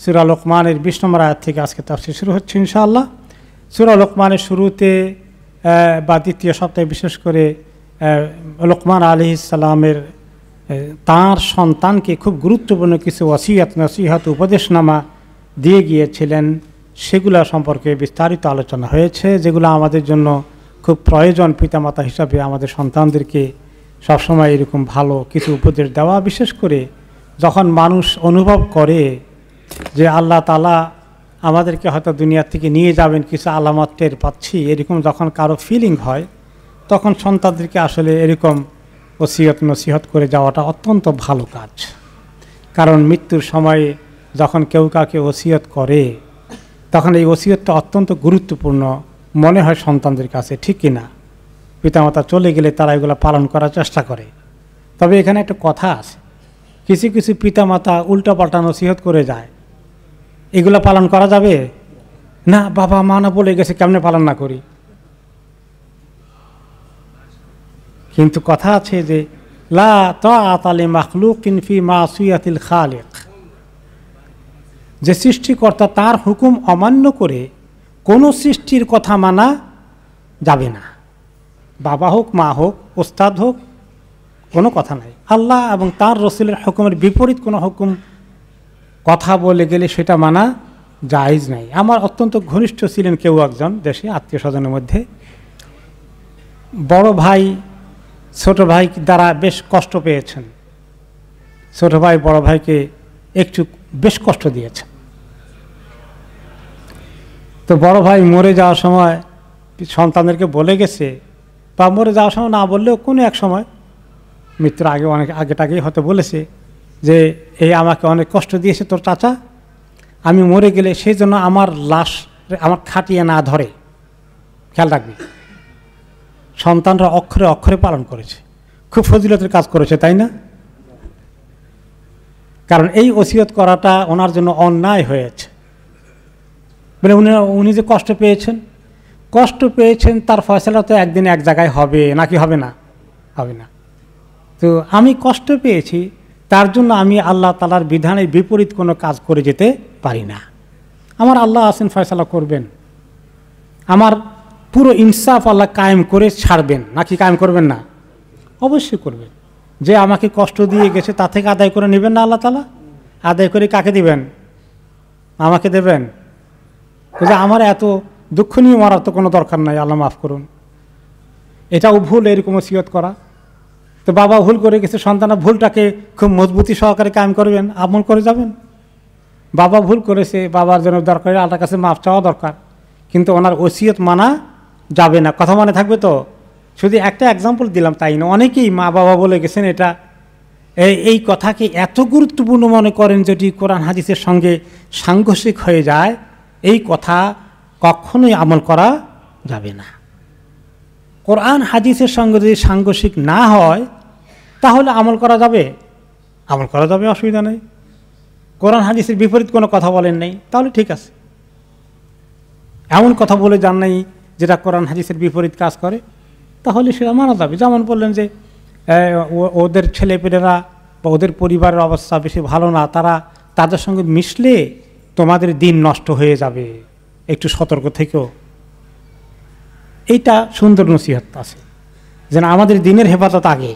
সূরা লোকমানের 20 নম্বর আয়াত থেকে আজকে তাফসীর শুরু হচ্ছে ইনশাআল্লাহ। সূরা লোকমানের শুরুতে বা দ্বিতীয় সপ্তাহে বিশেষ করে লোকমান আলাইহিস সালামের তাঁর সন্তানকে খুব গুরুত্বপূর্ণ কিছু ওয়াসিয়াত নসিহত উপদেশনামা দিয়ে গিয়েছিলেন, সেগুলো সম্পর্কে বিস্তারিত আলোচনা হয়েছে, যেগুলো আমাদের জন্য খুব প্রয়োজন। পিতামাতা হিসাবে আমাদের সন্তানদেরকে সবসময় এরকম ভালো কিছু উপদেশ দেওয়া, বিশেষ করে যখন মানুষ অনুভব করে যে আল্লাহ তাআলা আমাদেরকে হয়তো দুনিয়া থেকে নিয়ে যাবেন, কিছু আলামত টের পাচ্ছি, এরকম যখন কারো ফিলিং হয়, তখন সন্তানদেরকে আসলে এরকম ওসিয়ত নসিহত করে যাওয়াটা অত্যন্ত ভালো কাজ। কারণ মৃত্যুর সময়ে যখন কেউ কাউকে ওসিয়ত করে, তখন এই ওসিয়তটা অত্যন্ত গুরুত্বপূর্ণ মনে হয় সন্তানদের কাছে, ঠিক কিনা? পিতামাতা চলে গেলে তারা এগুলো পালন করার চেষ্টা করে। তবে এখানে একটা কথা আছে, কিছু কিছু পিতামাতা উল্টাপাল্টা নসিহত করে যায়, এগুলো পালন করা যাবে না? বাবা মা না বলে গেছে, কেমনে পালন না করি? কিন্তু কথা আছে যে লা তাআতা লিমাখলুকিন ফি মাসিয়াতিল খালিক, যে সৃষ্টিকর্তা তার হুকুম অমান্য করে কোনো সৃষ্টির কথা মানা যাবে না। বাবা হোক, মা হোক, ওস্তাদ হোক, কোনো কথা নাই। আল্লাহ এবং তার রসুলের হুকুমের বিপরীত কোনো হুকুম কথা বলে গেলে সেটা মানা জায়েজ নাই। আমার অত্যন্ত ঘনিষ্ঠ ছিলেন কেউ একজন দেশে, আত্মীয় স্বজনের মধ্যে। বড় ভাই ছোট ভাই দ্বারা বেশ কষ্ট পেয়েছেন, ছোট ভাই বড় ভাইকে একটু বেশ কষ্ট দিয়েছেন। তো বড় ভাই মরে যাওয়ার সময় সন্তানদেরকে বলে গেছে, বা মরে যাওয়ার সময় না বললেও কোনো এক সময় মৃত্যুর আগে, অনেক আগেটাগেই হয়তো বলেছে যে এই আমাকে অনেক কষ্ট দিয়েছে তোর চাচা, আমি মরে গেলে সেই জন্য আমার লাশ আমার খাটিয়ে না ধরে, খেয়াল রাখবি। সন্তানরা অক্ষরে অক্ষরে পালন করেছে, খুব ফজিলতের কাজ করেছে, তাই না? কারণ এই ওসিয়ত করাটা ওনার জন্য অন্যায় হয়েছে। মানে উনি যে কষ্ট পেয়েছেন তার ফয়সালা তো একদিন এক জায়গায় হবে, নাকি হবে না? হবে না। তো আমি কষ্ট পেয়েছি, তার জন্য আমি আল্লাহ তাআলার বিধানের বিপরীত কোনো কাজ করে যেতে পারি না। আমার আল্লাহ আছেন, ফয়সালা করবেন। আমার পুরো ইনসাফ আল্লাহ কায়েম করে ছাড়বেন, নাকি কায়েম করবেন না? অবশ্যই করবেন। যে আমাকে কষ্ট দিয়ে গেছে তা থেকে আদায় করে নেবেন না আল্লাহ তাআলা? আদায় করে কাকে দিবেন? আমাকে দেবেন। যে আমার এত দুঃখ নিয়ে মরার তো কোনো দরকার নাই, আল্লাহ মাফ করুন। এটাও ভুল, এরকম ওসিয়ত করা। তো বাবা ভুল করে গেছে, সন্তানের ভুলটাকে খুব মজবুতি সহকারে কায়েম করবেন, আমল করে যাবেন। বাবা ভুল করেছে, বাবার জন্য দরকার আল্লাহর কাছে মাফ চাওয়া দরকার, কিন্তু ওনার ওসিয়ত মানা যাবে না। কথা মনে থাকবে তো? শুধু একটা এক্সাম্পল দিলাম তাই না, অনেকেই মা বাবা বলে গেছেন, এটা এই কথাকে এত গুরুত্বপূর্ণ মনে করেন যেটি কোরআন হাদিসের সঙ্গে সাংঘর্ষিক হয়ে যায়। এই কথা কখনোই আমল করা যাবে না। কোরআন হাদিসের সঙ্গে যদি সাংঘর্ষিক না হয় তাহলে আমল করা যাবে, আমল করা যাবে, অসুবিধা নেই। কোরআন হাদিসের বিপরীত কোনো কথা বলেন নেই, তাহলে ঠিক আছে। এমন কথা বলে যান নাই যেটা কোরআন হাদিসের বিপরীত কাজ করে, তাহলে সেটা মানা যাবে। যেমন বললেন যে ওদের ছেলেপেলেরা বা ওদের পরিবারের অবস্থা বেশি ভালো না, তাদের সঙ্গে মিশলে তোমাদের দিন নষ্ট হয়ে যাবে, একটু সতর্ক থেকেও। এইটা সুন্দর নসিহত আছে, যেন আমাদের দিনের হেফাজত আগে।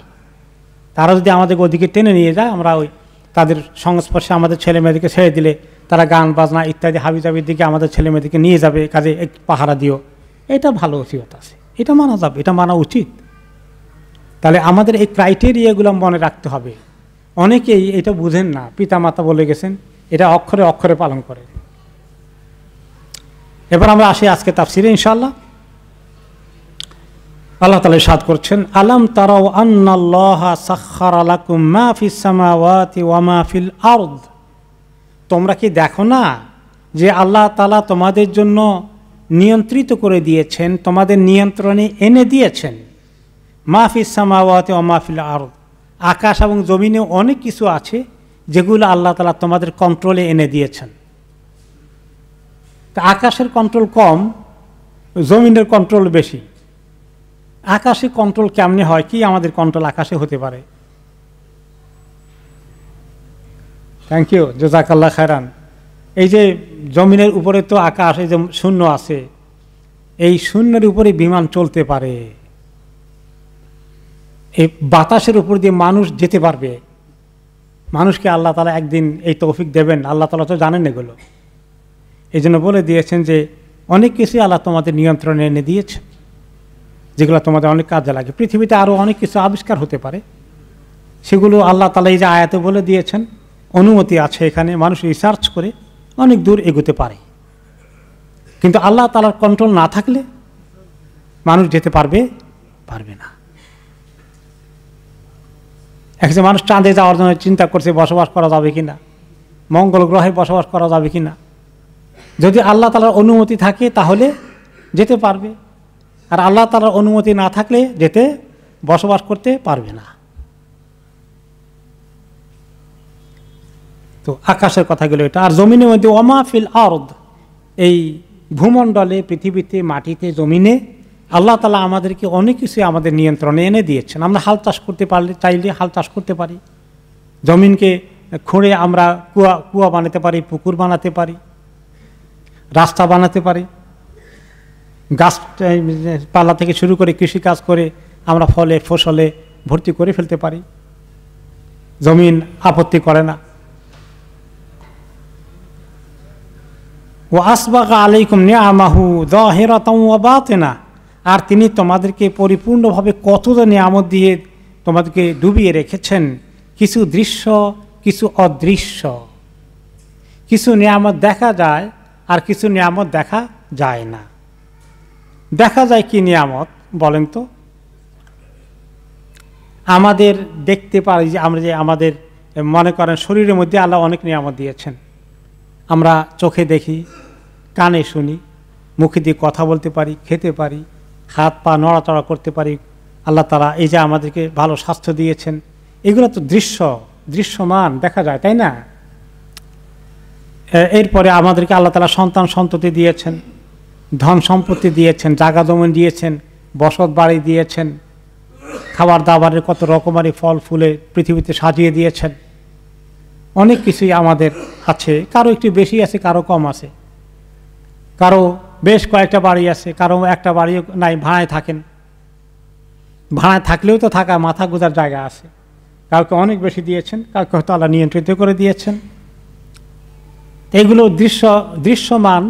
তারা যদি আমাদের ওদিকে টেনে নিয়ে যায়, আমরা ওই তাদের সংস্পর্শে আমাদের ছেলে মেয়েদেরকে ছেড়ে দিলে তারা গান বাজনা ইত্যাদি হাবিজাবির দিকে আমাদের ছেলে মেয়েদেরকে নিয়ে যাবে, কাজে একটু পাহারা দিও। এটা ভালো নসিহত আছে, এটা মানা যাবে, এটা মানা উচিত। তাহলে আমাদের এই ক্রাইটেরিয়াগুলো মনে রাখতে হবে। অনেকেই এটা বুঝেন না, পিতামাতা বলে গেছেন, এটা অক্ষরে অক্ষরে পালন করে। এবার আমরা আসি আজকে তাফসিরে ইনশাআল্লাহ। আল্লাহ তাআলা ইরশাদ করছেন, আলাম তারাও আন্নাল্লাহা সাখখারা লাকুম মা ফিস সামাওয়াতি ওয়া মা ফিল আরদ, তোমরা কি দেখো না যে আল্লাহ তাআলা তোমাদের জন্য নিয়ন্ত্রিত করে দিয়েছেন, তোমাদের নিয়ন্ত্রণে এনে দিয়েছেন। মা ফিস সামাওয়াতি ওয়া মা ফিল আরদ, আকাশ এবং জমিনে অনেক কিছু আছে যেগুলো আল্লাহ তাআলা তোমাদের কন্ট্রোলে এনে দিয়েছেন। তা আকাশের কন্ট্রোল কম, জমিনের কন্ট্রোল বেশি। আকাশে কন্ট্রোল কেমনে হয়? কি আমাদের কন্ট্রোল আকাশে হতে পারে? থ্যাংক ইউ, জাযাকাল্লাহ খায়রান। এই যে জমিনের উপরে তো আকাশ, এই যে শূন্য আছে, এই শূন্যের উপরে বিমান চলতে পারে, এই বাতাসের উপর দিয়ে মানুষ যেতে পারবে। মানুষকে আল্লাহ তাআলা একদিন এই তৌফিক দেবেন, আল্লাহ তাআলা তো জানেন এগুলো। এই জন্য বলে দিয়েছেন যে অনেক কিছুই আল্লাহ তোমাদের নিয়ন্ত্রণে এনে দিয়েছে, যেগুলো তোমাদের অনেক কাজে লাগে। পৃথিবীতে আরও অনেক কিছু আবিষ্কার হতে পারে, সেগুলো আল্লাহ তাআলা এই যে আয়াতে বলে দিয়েছেন, অনুমতি আছে এখানে, মানুষ রিসার্চ করে অনেক দূর এগোতে পারে। কিন্তু আল্লাহ তাআলার কন্ট্রোল না থাকলে মানুষ যেতে পারবে না। একজন মানুষ চাঁদে যাওয়ার জন্য চিন্তা করছে বসবাস করা যাবে কিনা, মঙ্গল গ্রহে বসবাস করা যাবে কিনা। যদি আল্লাহ তাআলার অনুমতি থাকে তাহলে যেতে পারবে, আর আল্লাহ তাআলার অনুমতি না থাকলে বসবাস করতে পারবে না। তো আকাশের কথাগুলো এটা। আর জমিনের মধ্যে ওমা ফিল আরদ, এই ভূমণ্ডলে, পৃথিবীতে, মাটিতে, জমিনে আল্লাহ তাআলা আমাদেরকে অনেক কিছু আমাদের নিয়ন্ত্রণে এনে দিয়েছেন। আমরা হাল চাষ করতে পারলে, চাইলে হাল চাষ করতে পারি, জমিনকে খুঁড়ে আমরা কুয়া বানাতে পারি, পুকুর বানাতে পারি, রাস্তা বানাতে পারি, গাছপালা থেকে শুরু করে কৃষিকাজ করে আমরা ফলে ফসলে ভর্তি করে ফেলতে পারি, জমিন আপত্তি করে না। ও আসবাগা আলাইকুম নিআমাহু যাহিরাতাও ওয়া বাতিনা, আর তিনি তোমাদেরকে পরিপূর্ণভাবে কতটা নিয়ামত দিয়ে তোমাদেরকে ডুবিয়ে রেখেছেন, কিছু দৃশ্য কিছু অদৃশ্য। কিছু নিয়ামত দেখা যায় আর কিছু নিয়ামত দেখা যায় না। দেখা যায় কি নিয়ামত বলেন তো? আমাদের দেখতে পারি যে আমরা যে আমাদের মনে করেন শরীরের মধ্যে আল্লাহ অনেক নিয়ামত দিয়েছেন। আমরা চোখে দেখি, কানে শুনি, মুখে দিয়ে কথা বলতে পারি, খেতে পারি, হাত পা নড়াচড়া করতে পারি। আল্লাহ তাআলা এই যে আমাদেরকে ভালো স্বাস্থ্য দিয়েছেন, এগুলো তো দৃশ্যমান দেখা যায়, তাই না? এরপরে আমাদেরকে আল্লাহ তাআলা সন্তান সন্ততি দিয়েছেন, ধন সম্পত্তি দিয়েছেন, জাগা জমি দিয়েছেন, বসত বাড়ি দিয়েছেন, খাবার দাবারের কত রকমারি ফল ফুলে পৃথিবীতে সাজিয়ে দিয়েছেন। অনেক কিছুই আমাদের আছে, কারো একটু বেশি আছে, কারো কম আছে, কারো বেশ কয়েকটা বাড়ি আছে, কারো একটা বাড়িও নাই, ভাড়ায় থাকেন। ভাড়ায় থাকলেও তো থাকা মাথা গোঁজার জায়গা আছে। কাউকে অনেক বেশি দিয়েছেন, কাউকে হয়তো আল্লাহ নিয়ন্ত্রিত করে দিয়েছেন। এগুলো দৃশ্যমান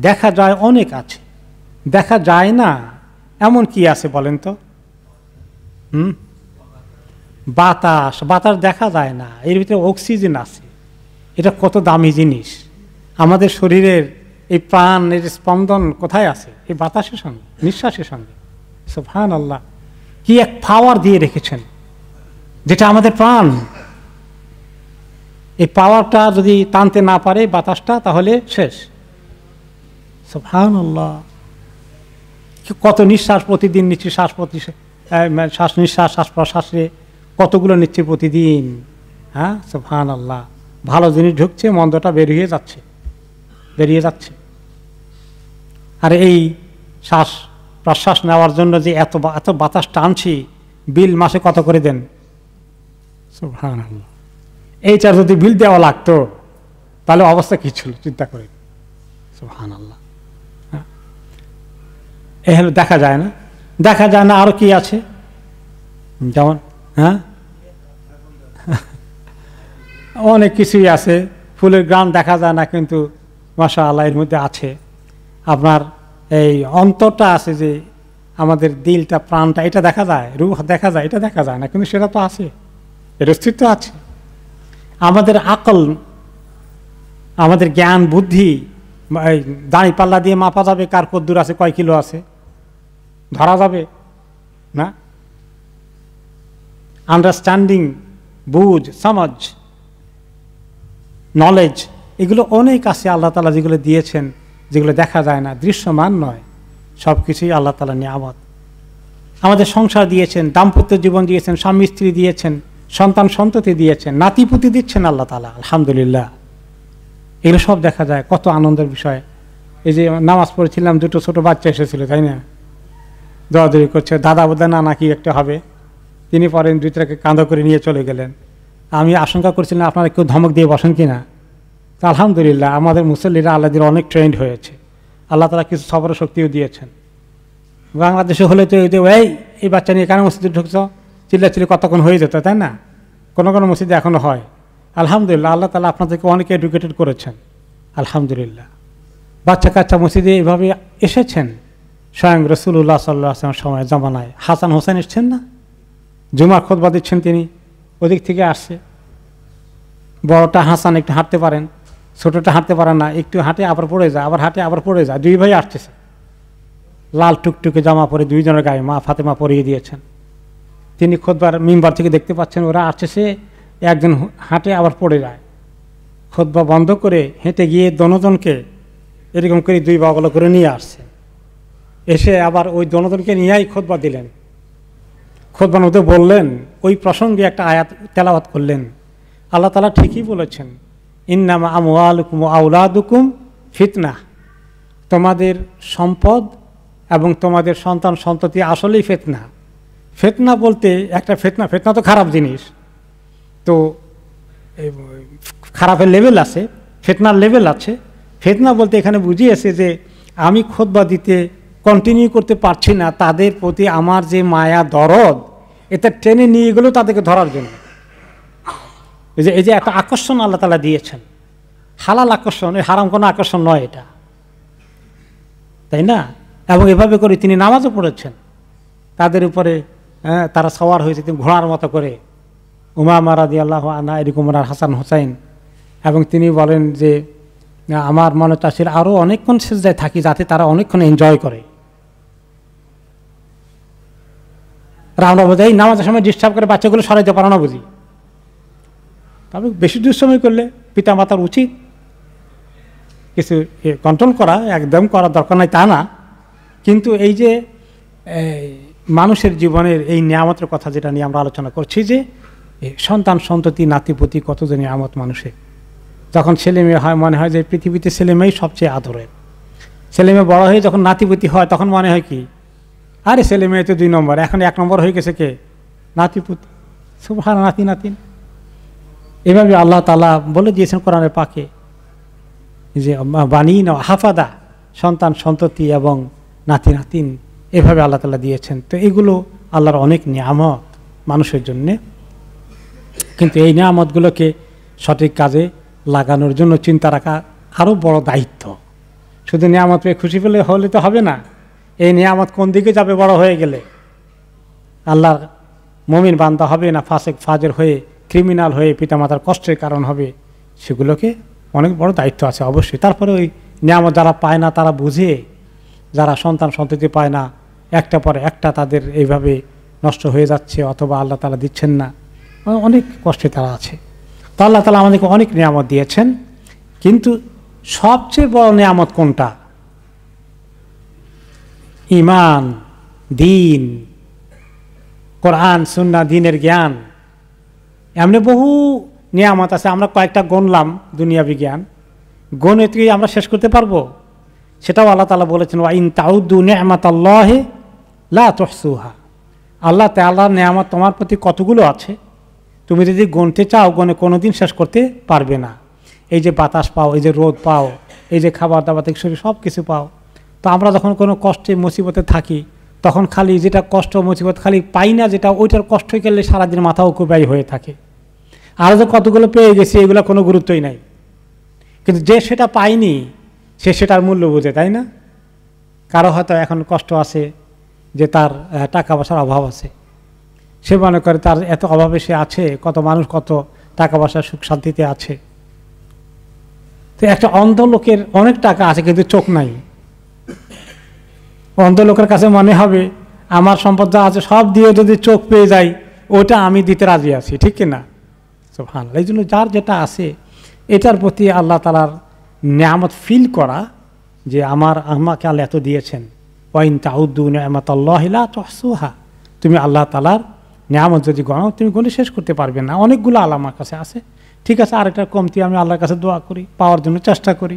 দেখা যায়, অনেক আছে। দেখা যায় না এমন কি আছে বলেন তো? বাতাস দেখা যায় না, এর ভিতরে অক্সিজেন আছে। এটা কত দামি জিনিস। আমাদের শরীরের এই প্রাণের স্পন্দন কোথায় আছে? এই বাতাসের সঙ্গে, নিঃশ্বাসের সঙ্গে। সুবহানাল্লাহ, কি এক পাওয়ার দিয়ে রেখেছেন, যেটা আমাদের প্রাণ। এই পাওয়ারটা যদি টানতে না পারে বাতাসটা, তাহলে শেষ। সুবহানাল্লাহ, কত নিঃশ্বাস প্রতিদিন নিচ্ছি, শ্বাস নিঃশ্বাস, শ্বাস প্রশ্বাসে কতগুলো নিচ্ছে প্রতিদিন। হ্যাঁ, সুবহানাল্লাহ। ভালো জিনিস ঢুকছে, মন্দটা বেরিয়ে যাচ্ছে। আর এই শ্বাস প্রশ্বাস নেওয়ার জন্য যে এত বাতাস টানছি, বিল মাসে কত করে দেন? সুবহানাল্লাহ। এইটার যদি বিল দেওয়া লাগতো তাহলে অবস্থা কি ছিল চিন্তা করে। সুবহানাল্লাহ। এখানে দেখা যায় না। আরো কি আছে? যেমন অনেক কিছুই আছে। ফুলের গ্রাম দেখা যায় না, কিন্তু মাশাআল্লাহ এর মধ্যে আছে। আপনার এই অন্তরটা আছে, যে আমাদের দিলটা, প্রাণটা, এটা দেখা যায়, রূহ দেখা যায়, এটা দেখা যায় না, কিন্তু সেটা তো আছে, এর অস্তিত্ব আছে। আমাদের আকল, আমাদের জ্ঞান বুদ্ধি, দাঁড়ি পাল্লা দিয়ে মাপা যাবে কার কদ্দুর আছে, কয় কিলো আছে, ধরা যাবে না। আন্ডারস্ট্যান্ডিং, বুঝ, সমাজ, নলেজ, এগুলো অনেক আছে আল্লাহ তাআলা যেগুলো দিয়েছেন, যেগুলো দেখা যায় না, দৃশ্যমান নয়। সব কিছুই আল্লাহ তাআলা নিয়ামত। আমাদের সংসার দিয়েছেন, দাম্পত্য জীবন দিয়েছেন, স্বামী স্ত্রী দিয়েছেন, সন্তান সন্ততি দিয়েছেন, নাতিপুতি দিচ্ছেন আল্লাহ তাআলা, আলহামদুলিল্লাহ। এগুলো সব দেখা যায়, কত আনন্দের বিষয়। এই যে নামাজ পড়েছিলাম, দুটো ছোট বাচ্চা এসেছিল, তাই না? দৌড়াদৌড়ি করছে, দাদা বোধা নানা কি একটা হবে। তিনি পরেন, দুইটাকে কাঁধা করে নিয়ে চলে গেলেন। আমি আশঙ্কা করছিলাম আপনারা কেউ ধমক দিয়ে বসেন কিনা, তো আলহামদুলিল্লাহ আমাদের মুসল্লিরা আল্লাহদের অনেক ট্রেন্ড হয়েছে, আল্লাহ তাআলা কিছু সবর শক্তিও দিয়েছেন। বাংলাদেশে হলে তো এই বাচ্চা নিয়ে কেন মসজিদে ঢুকছ, চিল্লাচিল্লি কতক্ষণ হয়ে যেত, তাই না? কোনো কোনো মসজিদে এখনও হয়। আলহামদুলিল্লাহ আল্লাহ তাআলা আপনাদেরকে অনেকে এডুকেটেড করেছেন, আলহামদুলিল্লাহ। বাচ্চা কাচ্চা মসজিদে এইভাবে এসেছেন, স্বয়ং রাসূলুল্লাহ সাল্লাল্লাহু আলাইহি ওয়াসাল্লামের সময় জামানায় হাসান হোসেন এসছেন না, জুমার খুতবা দিচ্ছেন তিনি, ওদিক থেকে আসছে। বড়টা হাসান একটু হাঁটতে পারেন, ছোটটা হাঁটতে পারেন না, একটু হাঁটে আবার পড়ে যায়, আবার হাঁটে আবার পড়ে যায়, দুই ভাই আসতেছে, লাল টুকটুকে জামা পরে দুইজনের গায়ে মা ফাতেমা পরিয়ে দিয়েছেন। তিনি খুতবার মিম্বার থেকে দেখতে পাচ্ছেন ওরা আসছে, একজন হাঁটে আবার পড়ে যায়, খুতবা বন্ধ করে হেঁটে গিয়ে দনোজনকে এরকম করে দুই বাগল করে নিয়ে আসছে, এসে আবার ওই দনোজনকে নিয়েই খুতবা দিলেন। খুতবার মধ্যে বললেন, ওই প্রসঙ্গে একটা আয়াত তেলাওয়াত করলেন, আল্লাহ তাআলা ঠিকই বলেছেন, ইন্নামা আমওয়ালুকুম ওয়া আওলাদুকুম ফিতনা, তোমাদের সম্পদ এবং তোমাদের সন্তান সন্ততি আসলেই ফিতনা। ফিতনা বলতে একটা ফিতনা তো খারাপ জিনিস, তো খারাপের লেভেল আছে, ফিতনার লেভেল আছে। ফিতনা বলতে এখানে বুঝিয়েছে যে আমি খুতবা দিতে কন্টিনিউ করতে পারছি না, তাদের প্রতি আমার যে মায়া দরদ, এটা টেনে নিয়ে গেল তাদেরকে ধরার জন্য। এই যে একটা আকর্ষণ আল্লাহ তাআলা দিয়েছেন, হালাল আকর্ষণ, হারাম কোনো আকর্ষণ নয় এটা, তাই না? এবং এভাবে করে তিনি নামাজও পড়েছেন, তাদের উপরে তারা সওয়ার হয়েছে তিনি ঘোড়ার মতো করে, উমামা রাদিয়াল্লাহু আনহা এরকম ওনার হাসান হোসাইন। এবং তিনি বলেন যে আমার মনে চাচ্ছিল আরও অনেকক্ষণ সেজদায় থাকি, যাতে তারা অনেকক্ষণ এনজয় করে। আমরা বোঝাই নামাজের সময় ডিস্টার্ব করে বাচ্চাগুলো সরাইতে পারো না বুঝি, তবে বেশি দুঃসময় করলে পিতামাতার উচিত কিছু কন্ট্রোল করা, একদম করার দরকার নাই তা না, কিন্তু এই যে মানুষের জীবনের এই নিয়ামতের কথা যেটা নিয়ে আমরা আলোচনা করছি, যে সন্তান সন্ততি নাতিপুতি কত যে নিয়ামত মানুষের, যখন ছেলে মেয়ে হয় মনে হয় যে পৃথিবীতে ছেলে মেয়েই সবচেয়ে আদরের, ছেলে মেয়ে বড় হয়ে যখন নাতিপুতি হয় তখন মনে হয় কি, আরে ছেলে মেয়ে তো 2 নম্বর, এখন 1 নম্বর হয়ে গেছে কে, নাতিপুতি, সুবহান নাতি নাতিন। এভাবে আল্লাহ তাআলা বলে দিয়েছেন কোরআনের পাকে যে বানিন হাফাদা, সন্তান সন্ততি এবং নাতি নাতিন, এভাবে আল্লাহ তাআলা দিয়েছেন। তো এগুলো আল্লাহর অনেক নিয়ামত মানুষের জন্যে, কিন্তু এই নিয়ামতগুলোকে সঠিক কাজে লাগানোর জন্য চিন্তা রাখা আরও বড় দায়িত্ব। শুধু নিয়ামত পেয়ে খুশি পেলে হলে তো হবে না, এই নিয়ামত কোন দিকে যাবে বড় হয়ে গেলে, আল্লাহর মুমিন বান্দা হবে না ফাসেক ফাজের হয়ে ক্রিমিনাল হয়ে পিতামাতার কষ্টের কারণ হবে, সেগুলোকে অনেক বড় দায়িত্ব আছে অবশ্যই। তারপরে ওই নিয়ামত যারা পায় না তারা বুঝে, যারা সন্তান সন্ততি পায় না একটা পরে একটা তাদের এইভাবে নষ্ট হয়ে যাচ্ছে অথবা আল্লাহ তাআলা দিচ্ছেন না, অনেক কষ্টে তারা আছে। তো আল্লাহ তাআলা আমাদেরকে অনেক নিয়ামত দিয়েছেন, কিন্তু সবচেয়ে বড় নিয়ামত কোনটা? ঈমান, দ্বীন, কোরআন সুন্নাহ, দ্বীনের জ্ঞান। এমনি বহু নিয়ামত আছে, আমরা কয়েকটা গণলাম দুনিয়াবি জ্ঞান, গণে তুই আমরা শেষ করতে পারবো? সেটাও আল্লাহ তাআলা বলেছেন, ওয়া ইন তাউদ্দু নি'মাতাল্লাহি লা তুহসুহা। আল্লাহ তাআলার নিয়ামত তোমার প্রতি কতগুলো আছে, তুমি যদি গুনতে চাও গুনে কোনোদিন শেষ করতে পারবে না। এই যে বাতাস পাও, এই যে রোদ পাও, এই যে খাবার দাবার থেকে শরীর সব কিছু পাও। তো আমরা যখন কোনো কষ্টে মুসিবতে থাকি তখন খালি যেটা কষ্ট মুসিবত খালি পাই না, যেটা ওইটার কষ্ট গেলে সারাদিন মাথা উকুপাই হয়ে থাকে। আরও যে কতগুলো পেয়ে গেছি এগুলো কোনো গুরুত্বই নাই, কিন্তু যে সেটা পায়নি সে সেটার মূল্য বোঝে, তাই না? কারো হয়তো এখন কষ্ট আছে যে তার টাকা পয়সার অভাব আছে, সে মনে করে তার এত অভাবে সে আছে, কত মানুষ কত টাকা পয়সা সুখ শান্তিতে আছে। তো একটা অন্ধ লোকের অনেক টাকা আছে কিন্তু চোখ নাই, অন্ধ লোকের কাছে মনে হবে আমার সম্পদ যা আছে সব দিয়ে যদি চোখ পেয়ে যাই ওটা আমি দিতে রাজি আছি, ঠিক কিনা? সুবহানাল্লাহ। এই জন্য যার যেটা আছে এটার প্রতি আল্লাহ তাআলার নিয়ামত ফিল করা, যে আমাকে আল্লাহ এত দিয়েছেন, ওয়া ইন তাউদ্দু নি'মাতাল্লাহি লা তুহসুহা, তুমি আল্লাহ তাআলার নিয়ামত যদি গণো তুমি গণে শেষ করতে পারবে না। অনেকগুলো আল্লাহ আমার কাছে আছে, ঠিক আছে, আর একটা কমতি আমি আল্লাহর কাছে দোয়া করি, পাওয়ার জন্য চেষ্টা করি,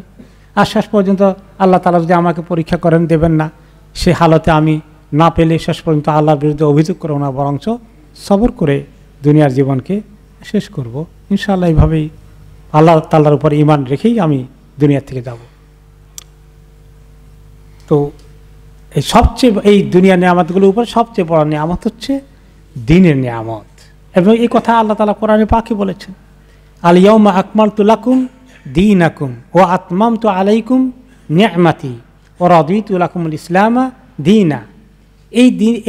আর শেষ পর্যন্ত আল্লাহ তাআলা যদি আমাকে পরীক্ষা করেন দেবেন না, সে হালতে আমি না পেলে শেষ পর্যন্ত আল্লাহর বিরুদ্ধে অভিযোগ করব না, বরঞ্চ সবর করে দুনিয়ার জীবনকে শেষ করব ইনশাআল্লাহ। এইভাবেই আল্লাহ তাআলার উপর ঈমান রেখেই আমি দুনিয়া থেকে যাব। তো এই দুনিয়ার নিয়ামতগুলোর উপর সবচেয়ে বড় নিয়ামত হচ্ছে দ্বীনের নিয়ামত। এবং এই কথা আল্লাহ তাআলা কোরআনে পাকে বলেছেন, আল ইয়াউমা আকমালতু লাকুম দীনাকুম ওয়া আতমামতু আলাইকুম নি'মাতি ওয়া রাদিতু লাকুমুল ইসলামা দীনা।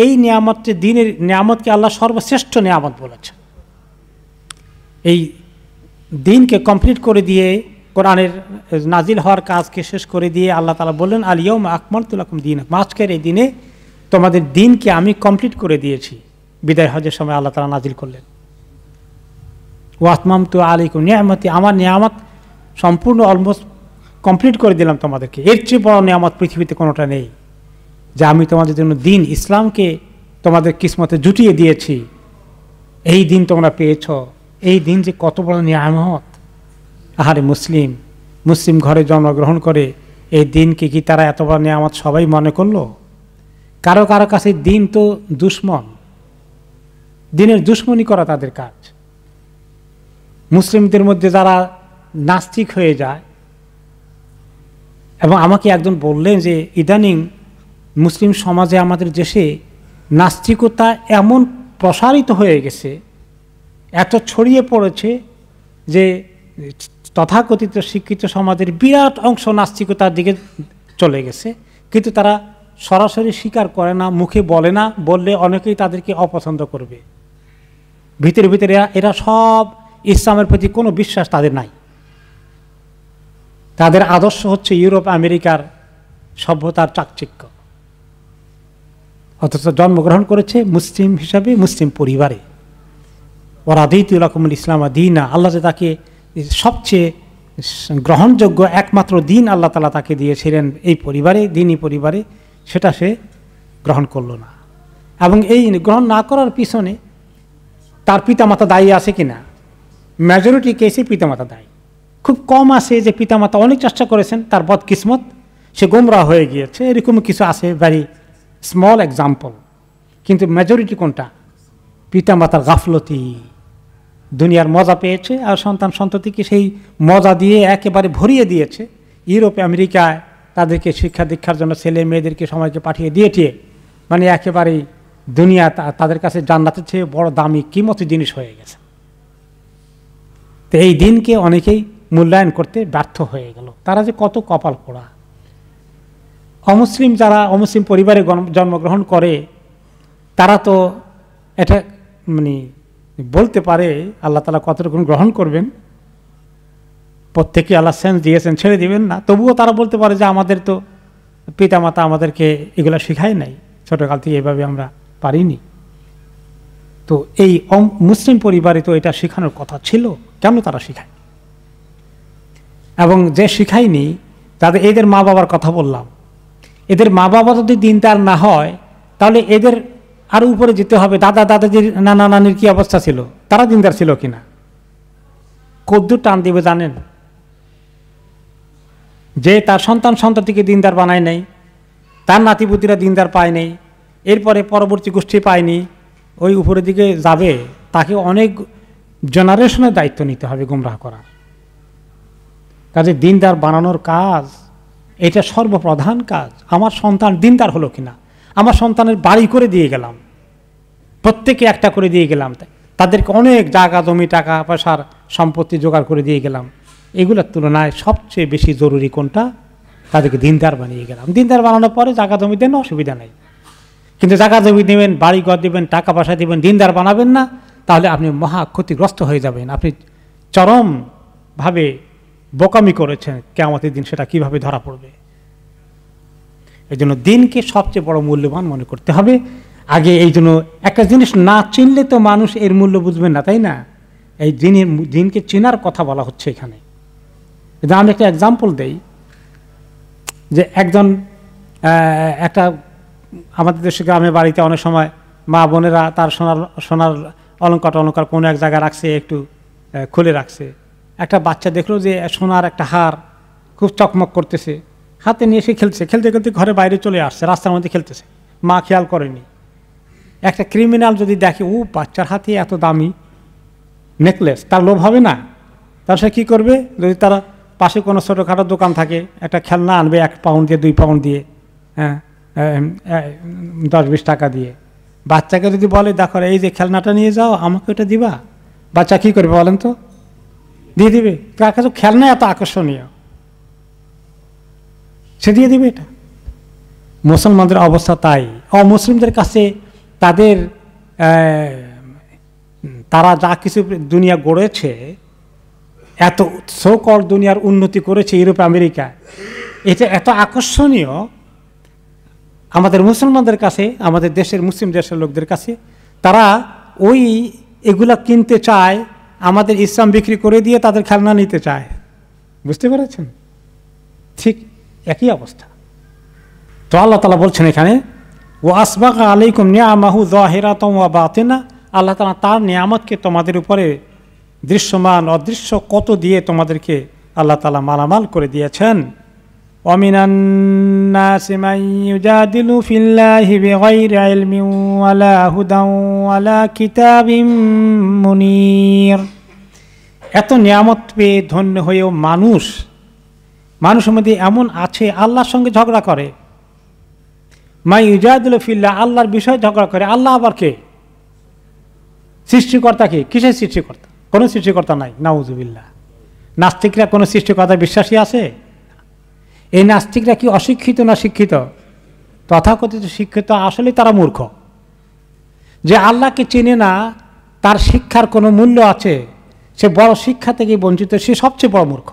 এই নিয়ামতটি, দ্বীনের নিয়ামতকে আল্লাহ সর্বশ্রেষ্ঠ নিয়ামত বলেছেন। এই দ্বীনকে কমপ্লিট করে দিয়ে, কোরআনের নাজিল হওয়ার কাজকে শেষ করে দিয়ে আল্লাহ তাআলা বললেন, আল ইয়াউমা আকমালতু লাকুম দীনাকুম, আজকের এই দিনে তোমাদের দ্বীনকে আমি কমপ্লিট করে দিয়েছি। বিদায় হজের সময় আল্লাহ তাআলা নাজিল করলেন, ওয়া আতমামতু আলাইকুম নি'মাতি, আমার নিয়ামত সম্পূর্ণ অলমোস্ট কমপ্লিট করে দিলাম তোমাদেরকে। এর চেয়ে বড় নিয়ামত পৃথিবীতে কোনোটা নেই, যে আমি তোমাদের জন্য দ্বীন ইসলামকে তোমাদের কিসমতে জুটিয়ে দিয়েছি। এই দিন তোমরা পেয়েছ, এই দিন যে কত বড় নিয়ামত। আহারে মুসলিম ঘরে জন্মগ্রহণ করে এই দিনকে কি তারা এত বড় নিয়ামত সবাই মনে করলো? কারো কারো কাছে দিন তো দুশ্মন, দিনের দুশ্মনী করা তাদের কাজ। মুসলিমদের মধ্যে যারা নাস্তিক হয়ে যায়, এবং আমাকে একজন বললেন যে ইদানিং মুসলিম সমাজে আমাদের দেশে নাস্তিকতা এমন প্রসারিত হয়ে গেছে, এত ছড়িয়ে পড়েছে যে তথাকথিত শিক্ষিত সমাজের বিরাট অংশ নাস্তিকতার দিকে চলে গেছে। কিন্তু তারা সরাসরি স্বীকার করে না, মুখে বলে না, বললে অনেকেই তাদেরকে অপছন্দ করবে। ভিতরে ভিতরে এরা সব ইসলামের প্রতি কোনো বিশ্বাস তাদের নাই। তাদের আদর্শ হচ্ছে ইউরোপ আমেরিকার সভ্যতার চাকচিক্য, অথচ জন্মগ্রহণ করেছে মুসলিম হিসাবে, মুসলিম পরিবারে। ওয়া রাদিতু লাকুমুল ইসলামা দীনা, আল্লাহ যে তাকে সবচেয়ে গ্রহণযোগ্য একমাত্র দিন আল্লাহ তাআলা তাকে দিয়েছিলেন এই পরিবারে, দিনই পরিবারে, সেটা সে গ্রহণ করল না। এবং এই গ্রহণ না করার পিছনে তার পিতামাতা দায়ী আছে কিনা? মেজরিটি কেসে পিতামাতা দায়ী। খুব কম আছে যে পিতামাতা অনেক চেষ্টা করেছেন, তার বদকিসমত, সে গোমরাহ হয়ে গিয়েছে, এরকম কিছু আছে, ভেরি স্মল এক্সাম্পল। কিন্তু মেজরিটি কোনটা? পিতামাতার গাফলতি, দুনিয়ার মজা পেয়েছে আর সন্তান সন্ততিকে সেই মজা দিয়ে একেবারে ভরিয়ে দিয়েছে। ইউরোপে আমেরিকায় তাদেরকে শিক্ষা দীক্ষার জন্য ছেলে মেয়েদেরকে সমাজকে পাঠিয়ে দিয়েছে, মানে একেবারেই দুনিয়া তাদের কাছে জান্নাতের চেয়ে বড় দামি কিমতি জিনিস হয়ে গেছে। তো এই দিনকে অনেকেই মূল্যায়ন করতে ব্যর্থ হয়ে গেল। তারা যে কত কপাল পোড়া। অমুসলিম যারা অমুসলিম পরিবারে জন্মগ্রহণ করে, তারা তো এটা মানে বলতে পারে আল্লাহ তাআলা কতটুকু গ্রহণ করবেন, প্রত্যেকে আল্লাহ সেন্স দিয়েছেন, ছেড়ে দিবেন না। তবুও তারা বলতে পারে যে আমাদের তো পিতামাতা আমাদেরকে এগুলো শেখায় নাই, ছোটকাল থেকে এভাবে আমরা পারিনি। তো এই মুসলিম পরিবারে তো এটা শেখানোর কথা ছিল, কেন তারা শেখায়? এবং যে শিখায়নি তাদের, এদের মা বাবার কথা বললাম, এদের মা বাবা যদি দিনদার না হয় তাহলে এদের আরো উপরে যেতে হবে। দাদা দাদাজির, নানা নানির কি অবস্থা ছিল? তারা দিনদার ছিল কিনা? কদ্দুর টান দিবে জানেন? যে তার সন্তান সন্ততিকে দিনদার বানায় নাই, তার নাতিপুতিরা দিনদার পায় নাই, এরপরে পরবর্তী গোষ্ঠী পায়নি, ওই উপরের দিকে যাবে, তাকে অনেক জেনারেশনের দায়িত্ব নিতে হবে গোমরাহ করা। কাজে দিনদার বানানোর কাজ এটা সর্বপ্রধান কাজ। আমার সন্তান দিনদার হলো কিনা, আমার সন্তানের বাড়ি করে দিয়ে গেলাম, প্রত্যেকে একটা করে দিয়ে গেলাম, তাদেরকে অনেক জায়গা জমি টাকা পয়সার সম্পত্তি জোগাড় করে দিয়ে গেলাম, এগুলোর তুলনায় সবচেয়ে বেশি জরুরি কোনটা? তাদেরকে দিনদার বানিয়ে গেলাম। দিনদার বানানোর পরে জায়গা জমি দেন, অসুবিধা নেই। কিন্তু জায়গা জমি দেবেন, বাড়ি ঘর দেবেন, টাকা পয়সা দেবেন, দিনদার বানাবেন না, তাহলে আপনি মহা ক্ষতিগ্রস্ত হয়ে যাবেন। আপনি চরমভাবে বোকামি করেছেন, কিয়ামতের দিন সেটা কিভাবে ধরা পড়বে। এই জন্য দিনকে সবচেয়ে বড় মূল্যবান মনে করতে হবে। আগে এই জন্য একটা জিনিস না চিনলে তো মানুষ এর মূল্য বুঝবেন না, তাই না? এই দিনকে চেনার কথা বলা হচ্ছে এখানে। আমি একটা এক্সাম্পল দেই, যে একটা আমাদের দেশে গ্রামে বাড়িতে অনেক সময় মা বোনেরা তার সোনার অলঙ্কার কোনো এক জায়গায় রাখছে, একটু খুলে রাখছে। একটা বাচ্চা দেখলো যে সোনার একটা হার খুব চকমক করতেছে, হাতে নিয়ে এসে খেলতে খেলতে ঘরে বাইরে চলে আসছে, রাস্তার মধ্যে খেলতেছে, মা খেয়াল করেনি। একটা ক্রিমিনাল যদি দেখে ও বাচ্চার হাতে এত দামি নেকলেস, তার লোভ হবে না? তার সে কী করবে, যদি তারা পাশে কোনো ছোটোখাটো দোকান থাকে, একটা খেলনা আনবে 1 পাউন্ড দিয়ে 2 পাউন্ড দিয়ে, হ্যাঁ, 10-20 টাকা দিয়ে। বাচ্চাকে যদি বলে দেখো এই যে খেলনাটা নিয়ে যাও, আমাকে ওটা দিবা, বাচ্চা কী করবে বলেন তো? দিয়ে দিবে। তার কাছে খেলনা এত আকর্ষণীয়, সে দিয়ে দিবে এটা। মুসলমানদের অবস্থা তাই। অমুসলিমদের কাছে তাদের তারা যা কিছু দুনিয়া গড়েছে, এত সো-কল্ড দুনিয়ার উন্নতি করেছে ইউরোপ আমেরিকা, এটা এত আকর্ষণীয় আমাদের মুসলমানদের কাছে, আমাদের দেশের মুসলিম দেশের লোকদের কাছে। তারা ওই এগুলা কিনতে চায়, আমাদের ইসলাম বিক্রি করে দিয়ে তাদের খেলনা নিতে চায়। বুঝতে পেরেছেন? ঠিক একই অবস্থা। তো আল্লাহ তাআলা বলছেন এখানে, ও আসবাগা আলাইকুম নিআমাহু যাহিরাতাও ওয়া বাতিনা, আল্লাহ তাআলা তার নিয়ামতকে তোমাদের উপরে দৃশ্যমান অদৃশ্য কত দিয়ে তোমাদেরকে আল্লাহ তাআলা মালামাল করে দিয়েছেন। ওয়া মিনান নাসি মান ইউজাদিলু ফিল্লাহি বিগাইরি ইলমিন ওয়ালা হুদান ওয়ালা কিতাবিম মুনির। এত নিয়ামত পেয়ে ধন্য হয়েও মানুষের মধ্যে এমন আছে আল্লাহর সঙ্গে ঝগড়া করে। মা ইউজাদিলু ফিল্লাহ, আল্লাহর বিষয়ে ঝগড়া করে। আল্লাহ আবার কে? সৃষ্টিকর্তা কে? কিসের সৃষ্টিকর্তা? কোনো সৃষ্টিকর্তা নাই, নাউজুবিল্লাহ। নাস্তিকরা কোনো সৃষ্টিকর্তায় বিশ্বাসী আছে? এই নাস্তিকরা কি অশিক্ষিত না শিক্ষিত? তথাকথিত শিক্ষিত, আসলে তারা মূর্খ। যে আল্লাহকে চেনে না, তার শিক্ষার কোনো মূল্য আছে, সে বড় শিক্ষা থেকে বঞ্চিত, সে সবচেয়ে বড় মূর্খ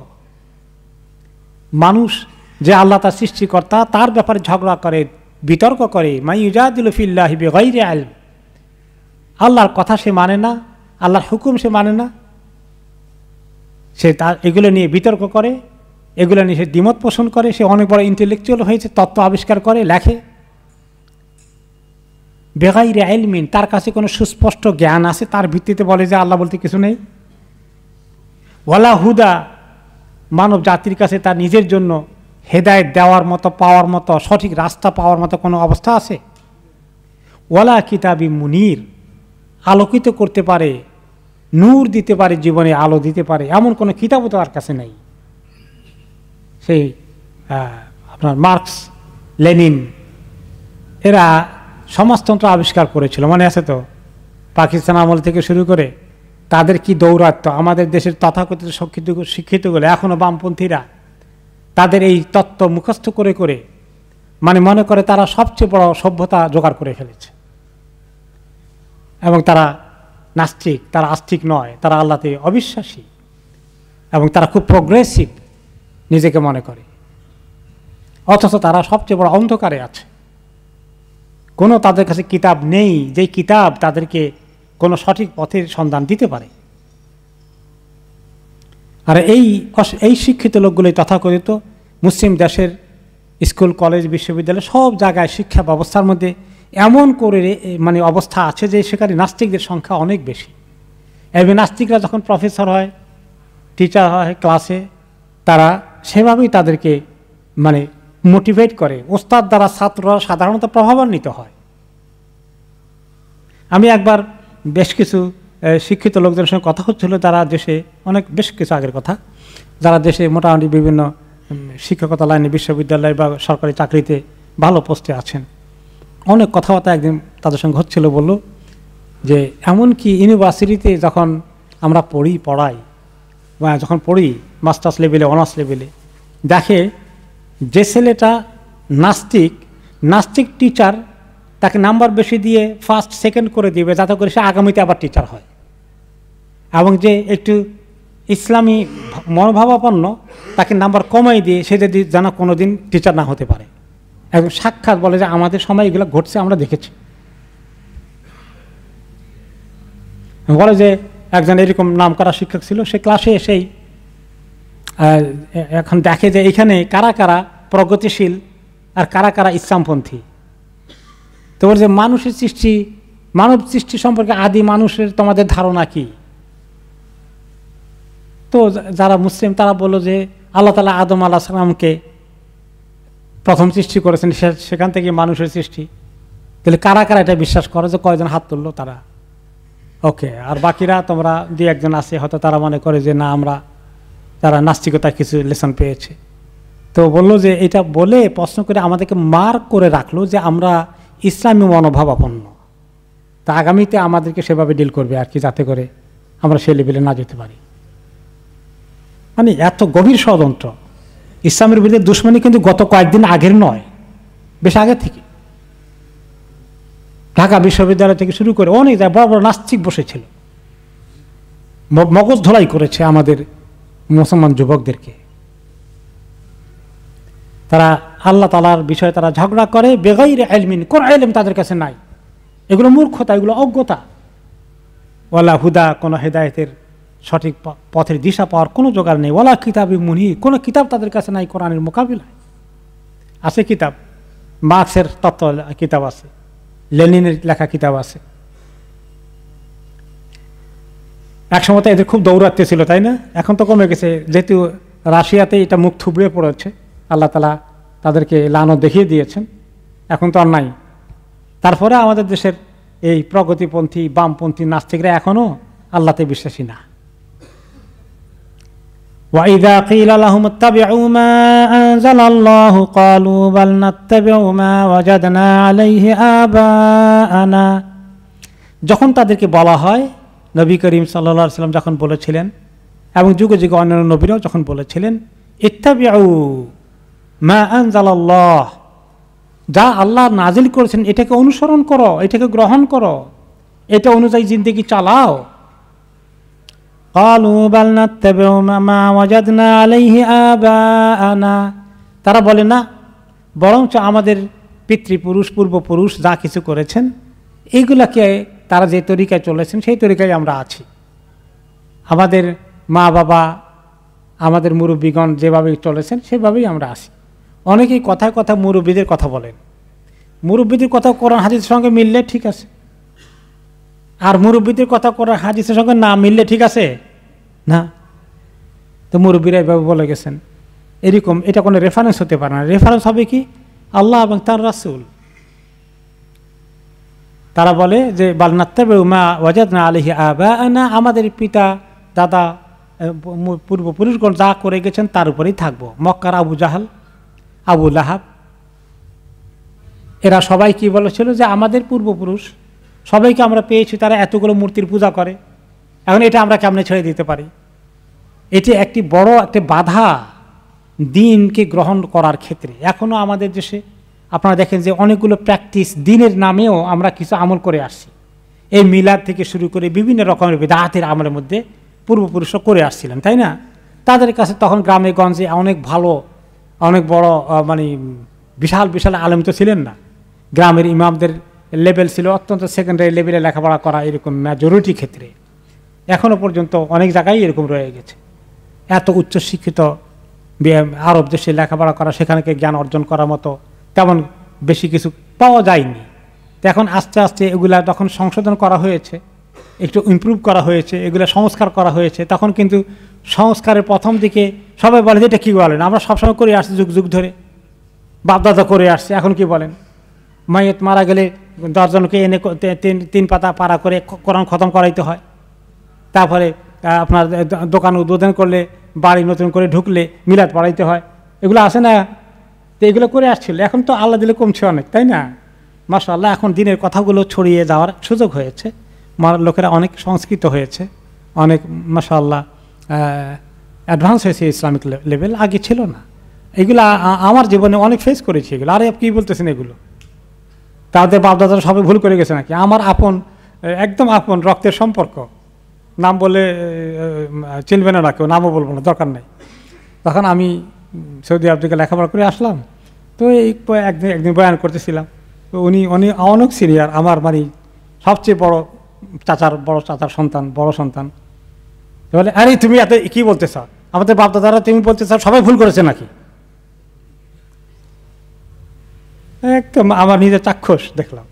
মানুষ। যে আল্লাহ তার সৃষ্টিকর্তা, তার ব্যাপারে ঝগড়া করে, বিতর্ক করে। মা ইউজাদিলু ফিল্লাহি বিগাইরি ইলম, আল্লাহর কথা সে মানে না, আল্লাহর হুকুম সে মানে না, সে তার এগুলো নিয়ে বিতর্ক করে, এগুলো নিয়ে সে দ্বিমত পোষণ করে। সে অনেক বড় ইন্টেলেকচুয়াল হয়েছে, তত্ত্ব আবিষ্কার করে, লেখে। বেগাইরে ইলমিন, তার কাছে কোনো সুস্পষ্ট জ্ঞান আছে, তার ভিত্তিতে বলে যে আল্লাহ বলতে কিছু নেই। ওয়ালা হুদা, মানব জাতির কাছে তার নিজের জন্য হেদায়েত দেওয়ার মতো, পাওয়ার মতো, সঠিক রাস্তা পাওয়ার মতো কোনো অবস্থা আছে? ওয়ালা কিতাবি মুনির, আলোকিত করতে পারে, নূর দিতে পারে, জীবনে আলো দিতে পারে, এমন কোনো কিতাবও তার কাছে নেই। সেই আপনার মার্কস, লেনিন, এরা সমাজতন্ত্র আবিষ্কার করেছিল, মনে আছে তো? পাকিস্তান আমল থেকে শুরু করে তাদের কি দৌরাত্ম্য। আমাদের দেশের তথাকথিত শিক্ষিতগুলো এখনও বামপন্থীরা তাদের এই তত্ত্ব মুখস্থ করে করে মনে করে তারা সবচেয়ে বড় সভ্যতা জোগাড় করে ফেলেছে। এবং তারা নাস্তিক, তারা আস্তিক নয়, তারা আল্লাহতে অবিশ্বাসী, এবং তারা খুব প্রোগ্রেসিভ নিজেকে মনে করে। অথচ তারা সবচেয়ে বড় অন্ধকারে আছে। কোনো তাদের কাছে কিতাব নেই, যেই কিতাব তাদেরকে কোনো সঠিক পথের সন্ধান দিতে পারে। আর এই শিক্ষিত লোকগুলোই তথাকথিত মুসলিম দেশের স্কুল, কলেজ, বিশ্ববিদ্যালয় সব জায়গায় শিক্ষা ব্যবস্থার মধ্যে এমন করে অবস্থা আছে যে সেখানে নাস্তিকদের সংখ্যা অনেক বেশি। এবং নাস্তিকরা যখন প্রফেসর হয়, টিচার হয় ক্লাসে, তারা সেভাবেই তাদেরকে মোটিভেট করে। ওস্তাদ দ্বারা ছাত্ররা সাধারণত প্রভাবান্বিত হয়। আমি একবার বেশ কিছু শিক্ষিত লোকদের সঙ্গে কথা হচ্ছিল, যারা দেশে বেশ কিছু আগের কথা, যারা দেশে মোটামুটি বিভিন্ন শিক্ষকতা লাইনে, বিশ্ববিদ্যালয় বা সরকারি চাকরিতে ভালো পোস্টে আছেন। অনেক কথাবার্তা একদিন তাদের সঙ্গে হচ্ছিল। বলল যে এমনকি ইউনিভার্সিটিতে যখন আমরা পড়াই বা যখন পড়ি মাস্টার্স লেভেলে, অনার্স লেভেলে, দেখে যে ছেলেটা নাস্তিক টিচার, তাকে নাম্বার বেশি দিয়ে ফার্স্ট সেকেন্ড করে দিবে, যাতে করে সে আগামীতে আবার টিচার হয়। এবং যে একটু ইসলামী মনোভাবাপন্ন, তাকে নাম্বার কমাই দিয়ে সে যদি যেন কোনো দিন টিচার না হতে পারে। একদম সাক্ষাৎ বলে যে আমাদের সময় এগুলো ঘটছে, আমরা দেখেছি। বলে যে একজন এরকম নামকরা শিক্ষক ছিল, সে ক্লাসে এসেই এখন দেখে যে এখানে কারা কারা প্রগতিশীল আর কারা কারা ইসলামপন্থী। তো বলে যে মানব সৃষ্টি সম্পর্কে আদি মানুষের তোমাদের ধারণা কি? তো যারা মুসলিম তারা বলল যে আল্লাহ তাআলা আদম আলাইহিস সালামকে প্রথম সৃষ্টি করেছেন, সেখান থেকে মানুষের সৃষ্টি। তাহলে কারা কারা এটা বিশ্বাস করো? যে কয়জন হাত তুললো তারা। ওকে, আর বাকিরা তোমরা 2-1 জন আছে, হয়তো তারা মনে করে যে না, আমরা তারা নাস্তিকতার কিছু লেসন পেয়েছে। তো বললো যে এটা বলে প্রশ্ন করে আমাদেরকে মার্ক করে রাখলো যে আমরা ইসলামী মনোভাবাপন্ন, তা আগামীতে আমাদেরকে সেভাবে ডিল করবে আর কি, যাতে করে আমরা সে লেভেলে না যেতে পারি। মানে এত গভীর ষড়যন্ত্র। ইসলামের বিরুদ্ধে দুশ্মনী কিন্তু গত কয়েকদিন আগের নয়, বেশ আগে থেকে। ঢাকা বিশ্ববিদ্যালয় থেকে শুরু করে অনেক জায়গায় বড় বড় নাস্তিক বসেছিল, মগজ ধোলাই করেছে আমাদের মুসলমান যুবকদেরকে। তারা আল্লাহ তাআলার বিষয়ে তারা ঝগড়া করে বেগাইরে ইলমিন, কোন ইলম তাদের কাছে নাই। এগুলো মূর্খতা, এগুলো অজ্ঞতা। ওয়ালা হুদা, কোনো হেদায়েতের সঠিক পথের দিশা পাওয়ার কোনো জোগাড় নেই। ওয়ালা কিতাবি মুনির, কোনো কিতাব তাদের কাছে নাই কোরআনের মোকাবিলায়। আছে কিতাব, মার্কসের তত্ত্ব কিতাব আছে, লেনিনের লেখা কিতাব আছে। একসময় তো এদের খুব দৌরাত্ম্য ছিল, তাই না? এখন তো কমে গেছে, যেহেতু রাশিয়াতে এটা মুখ থুবড়ে পড়েছে, আল্লাহ তাআলা তাদেরকে লানত দেখিয়ে দিয়েছেন, এখন তো আর নাই। তারপরে আমাদের দেশের এই প্রগতিপন্থী বামপন্থী নাস্তিকরা এখনো আল্লাহতে বিশ্বাসী না। وَإِذَا قِيلَ لَهُمُ اتَّبِعُوا مَا أَنزَلَ اللَّهُ قَالُوا بَلْ نَتَّبِعُ مَا وَجَدْنَا عَلَيْهِ آبَاءَنَا। যখন তাদেরকে বলা হয়, নবী করিম সাল্লাল্লাহু আলাইহি ওয়াসাল্লাম যখন বলেছিলেন, এবং যুগে যুগে অন্যান্য নবীরাও যখন বলেছিলেন, ইত্তাবিউ মা আনজালাল্লাহ, যা আল্লাহ নাজিল করেছেন এটাকে অনুসরণ করো, এটাকে গ্রহণ করো, এটা অনুযায়ী জিন্দেগি চালাও। ক্বালু বাল নাত্তাবিউ মা ওয়াজাদনা আলাইহি আবাআনা, তারা বলে না, বরঞ্চ আমাদের পিতৃপুরুষ পূর্বপুরুষ যা কিছু করেছেন এইগুলাকে তারা যে তরিকায় চলেছেন সেই তরিকায় আমরা আছি। আমাদের মা বাবা, আমাদের মুরব্বীগণ যেভাবে চলেছেন সেভাবেই আমরা আছি। অনেকেই কথায় কথা মুরব্বীদের কথা বলেন, মুরব্বীদের কথা কোরআন হাদিসের সঙ্গে মিললে ঠিক আছে, আর মুরব্বীদের কথা কোরআন হাদিসের সঙ্গে না মিললে ঠিক আছে না। তো মুরব্বীরা এভাবে বলে গেছেন, এরকম এটা কোনো রেফারেন্স হতে পারে না। রেফারেন্স হবে কি? আল্লাহ এবং তার রাসূল। তারা বলে যে বাল নাত্তাবিউ মা ওয়াজাদনা আলাইহি আবাআনা, আমাদের পিতা দাদা পূর্বপুরুষগণ যা করে গেছেন তার উপরেই থাকবো। মক্কার আবু জাহাল, আবু লাহাব, এরা সবাই কি বলেছিল যে আমাদের পূর্বপুরুষ সবাইকে আমরা পেয়েছি, তারা এতগুলো মূর্তির পূজা করে, এখন এটা আমরা কেমনে ছেড়ে দিতে পারি? এটি একটি বড় একটা বাধা দিনকে গ্রহণ করার ক্ষেত্রে। এখনও আমাদের দেশে আপনারা দেখেন যে অনেকগুলো প্র্যাকটিস দিনের নামেও আমরা কিছু আমল করে আসছি। এই মিলাদ থেকে শুরু করে বিভিন্ন রকমের বিদআতের আমলের মধ্যে পূর্বপুরুষরা করে আসছিলেন, তাই না? তাদের কাছে তখন গ্রামে গঞ্জে অনেক ভালো, অনেক বড় মানে বিশাল বিশাল আলেম তো ছিলেন না। গ্রামের ইমামদের লেভেল ছিল অত্যন্ত সেকেন্ডারি লেভেলে লেখাপড়া করা, এরকম মেজরিটি ক্ষেত্রে। এখনও পর্যন্ত অনেক জায়গায় এরকম রয়ে গেছে। এত উচ্চশিক্ষিত আরব দেশে লেখাপড়া করা, সেখানে জ্ঞান অর্জন করার মতো তেমন বেশি কিছু পাওয়া যায়নি। তো এখন আস্তে আস্তে এগুলা যখন সংশোধন করা হয়েছে, একটু ইমপ্রুভ করা হয়েছে, এগুলো সংস্কার করা হয়েছে, তখন কিন্তু সংস্কারের প্রথম দিকে সবাই বলে যে এটা কী বলেন, আমরা সবসময় করে আসছি যুগ যুগ ধরে, বাপদাদা করে আসছে, এখন কি বলেন? মাইয়েত মারা গেলে 10 জনকে এনে 3 পাতা পারা করে কোরআন খতম করাইতে হয়। তারপরে আপনার দোকান উদ্বোধন করলে, বাড়ি নতুন করে ঢুকলে মিলাদ পড়াইতে হয়। এগুলো আসে না? তো এগুলো করে আসছিল। এখন তো আল্লাহ দিলে কমছে অনেক, তাই না? মাশাআল্লাহ, এখন দিনের কথাগুলো ছড়িয়ে যাওয়ার সুযোগ হয়েছে, লোকেরা অনেক সংস্কৃত হয়েছে, অনেক মাশাআল্লাহ অ্যাডভান্স হয়েছে ইসলামিক লেভেল, আগে ছিল না। এগুলো আমার জীবনে অনেক ফেস করেছি এগুলো। আরে আপনি কী বলতেছেন এগুলো? তাদের বাপদাদারা সবাই ভুল করে গেছে নাকি? আমার আপন, একদম আপন রক্তের সম্পর্ক, নাম বলে চিনবে না কেউ, নামও বলবো না, দরকার নেই। তখন আমি সৌদি আরব থেকে লেখাপড়া করে আসলাম, তো এই একদিন বয়ান করতেছিলাম, তো উনি অনেক সিনিয়র, আমার মানে সবচেয়ে বড় চাচার সন্তান, বড় সন্তান। বলে, আরে তুমি এত কী বলতে চাও? আমাদের বাপদাদারা তুমি বলতে চাও সবাই ভুল করেছে নাকি? একদম আমার নিজের চাক্ষুষ দেখলাম।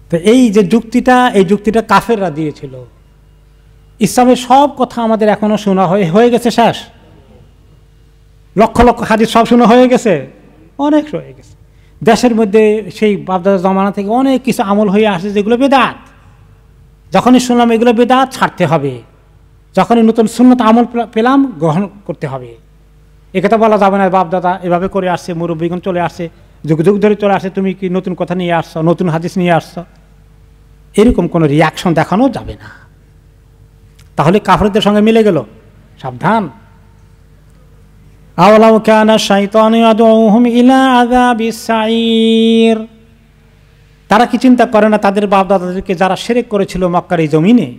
তো এই যে যুক্তিটা, এই যুক্তিটা কাফেররা দিয়েছিল। ইসলামের সব কথা আমাদের এখনো শোনা হয়ে গেছে শেষ, লক্ষ লক্ষ হাদিস সব শোনা হয়ে গেছে, অনেক হয়ে গেছে। দেশের মধ্যে সেই বাপদাদার জমানা থেকে অনেক কিছু আমল হয়ে আসে যেগুলো বেদাত। যখনই শুনলাম এগুলো বেদাত, ছাড়তে হবে, যখনই নতুন সুন্নত আমল পেলাম গ্রহণ করতে হবে। একথা বলা যাবে না বাপ দাদা এভাবে করে আসছে, মুরব্বীগণ চলে আসছে, যুগ যুগ ধরে চলে আসছে, তুমি কি নতুন কথা নিয়ে আসছো, নতুন হাদিস নিয়ে আসছো, এরকম কোনো রিয়াকশন দেখানো যাবে না, তাহলে কাফেরদের সঙ্গে মিলে গেল। সাবধান। আওয়ালাউ কানা শাইতানু ইয়াদউহুম ইলা আযাবিস সাঈর, তারা কি চিন্তা করে না তাদের বাপ দাদাদেরকে যারা শিরক করেছিল মক্কার এই জমিনে,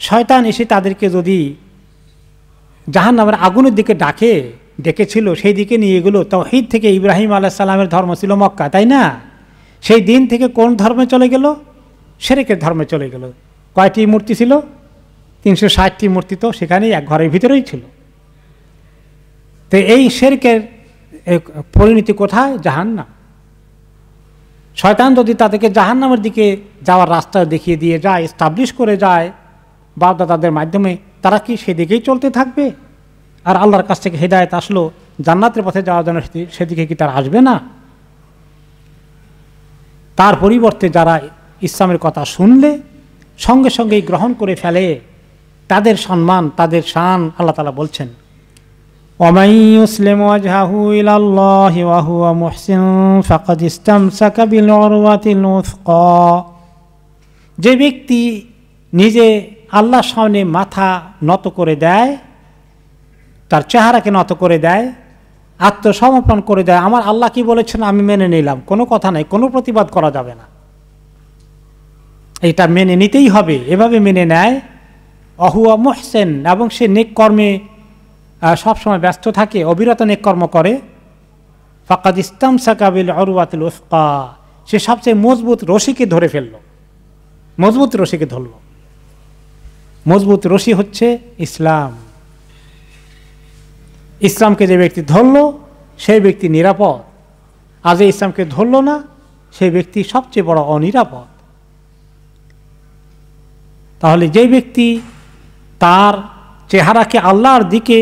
শয়তান এসে তাদেরকে যদি জাহান্নামের আগুনের দিকে ডেকেছিল, সেই দিকে নিয়ে গেল। তাওহীদ থেকে ইব্রাহিম আলাইহিস সালামের ধর্ম ছিল মক্কা, তাই না? সেই দিন থেকে কোন ধর্মে চলে গেল? শিরকের ধর্মে চলে গেল। কয়টি মূর্তি ছিল? 360টি মূর্তি তো সেখানেই এক ঘরের ভিতরেই ছিল। তো এই শিরকের পরিণতি কোথায়? জাহান্নাম। শয়তান যদি তাদেরকে জাহান্নামের দিকে যাওয়ার রাস্তা দেখিয়ে দিয়ে যায়, এস্টাবলিশ করে যায় বাপ দাদাদের মাধ্যমে, তারা কি সেদিকেই চলতে থাকবে? আর আল্লাহর কাছ থেকে হেদায়েত আসলো জান্নাতের পথে যাওয়ার জন্য, সেদিকে কি তারা আসবে না? তার পরিবর্তে যারা ইসলামের কথা শুনলে সঙ্গে সঙ্গেই গ্রহণ করে ফেলে, তাদের সম্মান, তাদের শান আল্লাহ তাআলা বলছেন, ওয়ামান ইউসলিম ওয়াজহাহু ইলাল্লাহি ওয়া হুয়া মুহসিন ফাকাদ ইসতামসাকা বিল উরওয়াতিল উসকা, যে ব্যক্তি নিজে আল্লাহর সামনে মাথা নত করে দেয়, তার চেহারাকে নত করে দেয়, আত্মসমর্পণ করে দেয়, আমার আল্লাহ কি বলেছেন আমি মেনে নিলাম, কোনো কথা নাই, কোনো প্রতিবাদ করা যাবে না, এটা মেনে নিতেই হবে, এভাবে মেনে নেয়, অহুয়া মুহসিন, এবং সে নেক কর্মে সবসময় ব্যস্ত থাকে, অবিরত নেক কর্ম করে, ফাকাদ ইসতামসাকা বিল উরওয়াতিল উসকা, সে সবচেয়ে মজবুত রশিকে ধরে ফেলল, মজবুত রশিকে ধরল। মজবুত রশি হচ্ছে ইসলাম। ইসলামকে যে ব্যক্তি ধরল সেই ব্যক্তি নিরাপদ, আর যে ইসলামকে ধরল না সেই ব্যক্তি সবচেয়ে বড় অনিরাপদ। তাহলে যে ব্যক্তি তার চেহারাকে আল্লাহর দিকে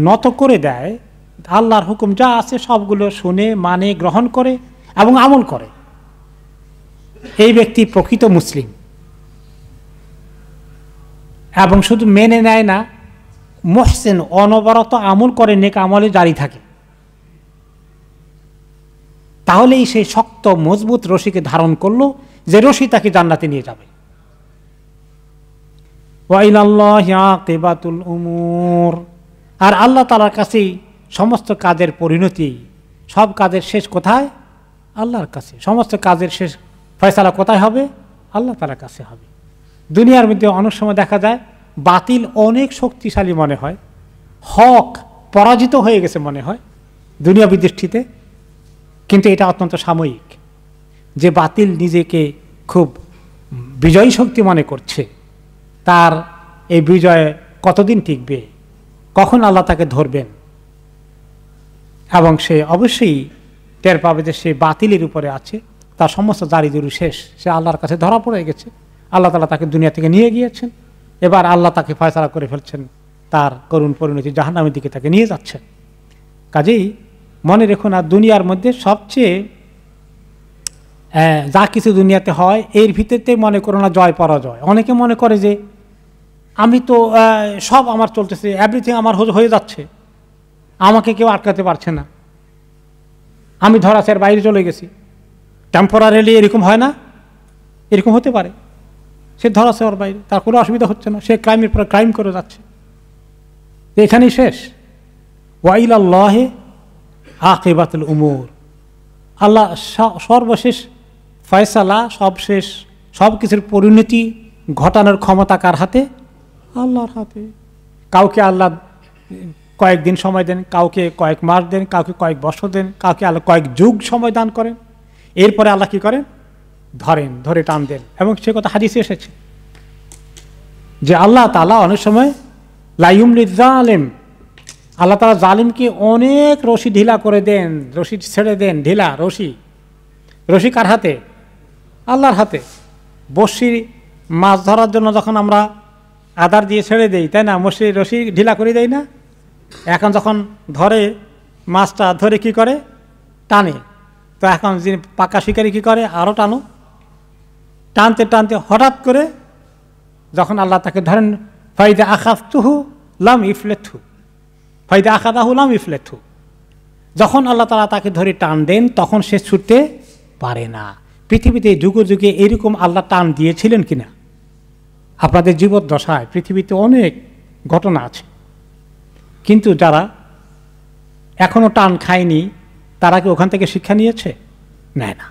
নত করে দেয়, আল্লাহর হুকুম যা আছে সবগুলো শুনে, মানে, গ্রহণ করে এবং আমল করে, এই ব্যক্তি প্রকৃত মুসলিম। এবং শুধু মেনে নেয় না, মুহসিন, অনবরত আমল করে, নেক আমলে জারি থাকে, তাহলেই সেই শক্ত মজবুত রশিকে ধারণ করলো, যে রশি তাকে জান্নাতে নিয়ে যাবে। ওয়া ইলাল্লাহি আকিবাতুল উমুর, আর আল্লাহ তাআলার কাছেই সমস্ত কাজের পরিণতি, সব কাজের শেষ কোথায়? আল্লাহর কাছে। সমস্ত কাজের শেষ ফয়সালা কোথায় হবে? আল্লাহ তাআলার কাছে হবে। দুনিয়ার মধ্যে অনেক সময় দেখা যায় বাতিল অনেক শক্তিশালী মনে হয়, হক পরাজিত হয়ে গেছে মনে হয় দুনিয়াবী দৃষ্টিতে, কিন্তু এটা অত্যন্ত সাময়িক। যে বাতিল নিজেকে খুব বিজয়ী শক্তি মনে করছে, তার এই বিজয় কতদিন টিকবে, কখন আল্লাহ তাকে ধরবেন, এবং সে অবশ্যই টের পাবে যে সে বাতিলের উপরে আছে, তার সমস্ত জারিজুরি শেষ, সে আল্লাহর কাছে ধরা পড়ে গেছে, আল্লাহ তাআলা তাকে দুনিয়া থেকে নিয়ে গিয়েছেন, এবার আল্লাহ তাকে ফয়সালা করে ফেলছেন, তার করুণ পরিণতি জাহান্নামের দিকে তাকে নিয়ে যাচ্ছেন। কাজেই মনে রেখো না, দুনিয়ার মধ্যে সবচেয়ে যা কিছু দুনিয়াতে হয় এর ভিতরতে মনে করো না জয় পরাজয়। অনেকে মনে করে যে আমি তো সব আমার চলতেছে, এভরিথিং আমার হয়ে যাচ্ছে, আমাকে কেউ আটকাতে পারছে না, আমি ধরাছের বাইরে চলে গেছি। টেম্পোরারিলি এরকম হয় না? এরকম হতে পারে, সে ধরাছের বাইরে, তার কোনো অসুবিধা হচ্ছে না, সে ক্রাইমের পর ক্রাইম করে যাচ্ছে, এখানেই শেষ। ওয়া ইলাল্লাহি আকিবাতুল উমুর, আল্লাহ সর্বশেষ ফয়সালা, সবশেষ সব কিছুর পরিণতি ঘটানোর ক্ষমতা কার হাতে? আল্লাহর হাতে। কাউকে আল্লাহ কয়েকদিন সময় দেন, কাউকে কয়েক মাস দেন, কাউকে কয়েক বছর দেন, কাউকে আল্লাহ কয়েক যুগ সময় দান করেন, এরপরে আল্লাহ কি করেন? ধরেন, ধরে টান দেন। এবং সে কথা হাদিসে এসেছে যে আল্লাহ তাআলা অনেক সময় লা ইউমলিজ জালিম, আল্লাহ তাআলা জালিমকে অনেক রশি ঢিলা করে দেন, রশি ছেড়ে দেন, ঢিলা রশি। রশি কার হাতে? আল্লাহর হাতে। বড়শি মাছ ধরার জন্য যখন আমরা আদার দিয়ে ছেড়ে দেই, তাই না, রশি ঢিলা করে দেই না? এখন যখন ধরে মাছটা, ধরে কি করে? টানে। তো এখন যিনি পাকা শিকারি কি করে? আরও টানো। টানতে টানতে হঠাৎ করে যখন আল্লাহ তাকে ধরেন ফাইদা আখাযতুহু লাম ইফলিতহু, ফাইদা আখাযাহু লাম ইফলিতহু। যখন আল্লাহ তাআলা তাকে ধরে টান দেন তখন সে ছুটতে পারে না। পৃথিবীতে যুগে যুগে এরকম আল্লাহ টান দিয়েছিলেন কিনা? আপনাদের জীবদ্দশায় পৃথিবীতে অনেক ঘটনা আছে, কিন্তু যারা এখনো টান খায়নি তারা কি ওখান থেকে শিক্ষা নিয়েছে? নেয় না।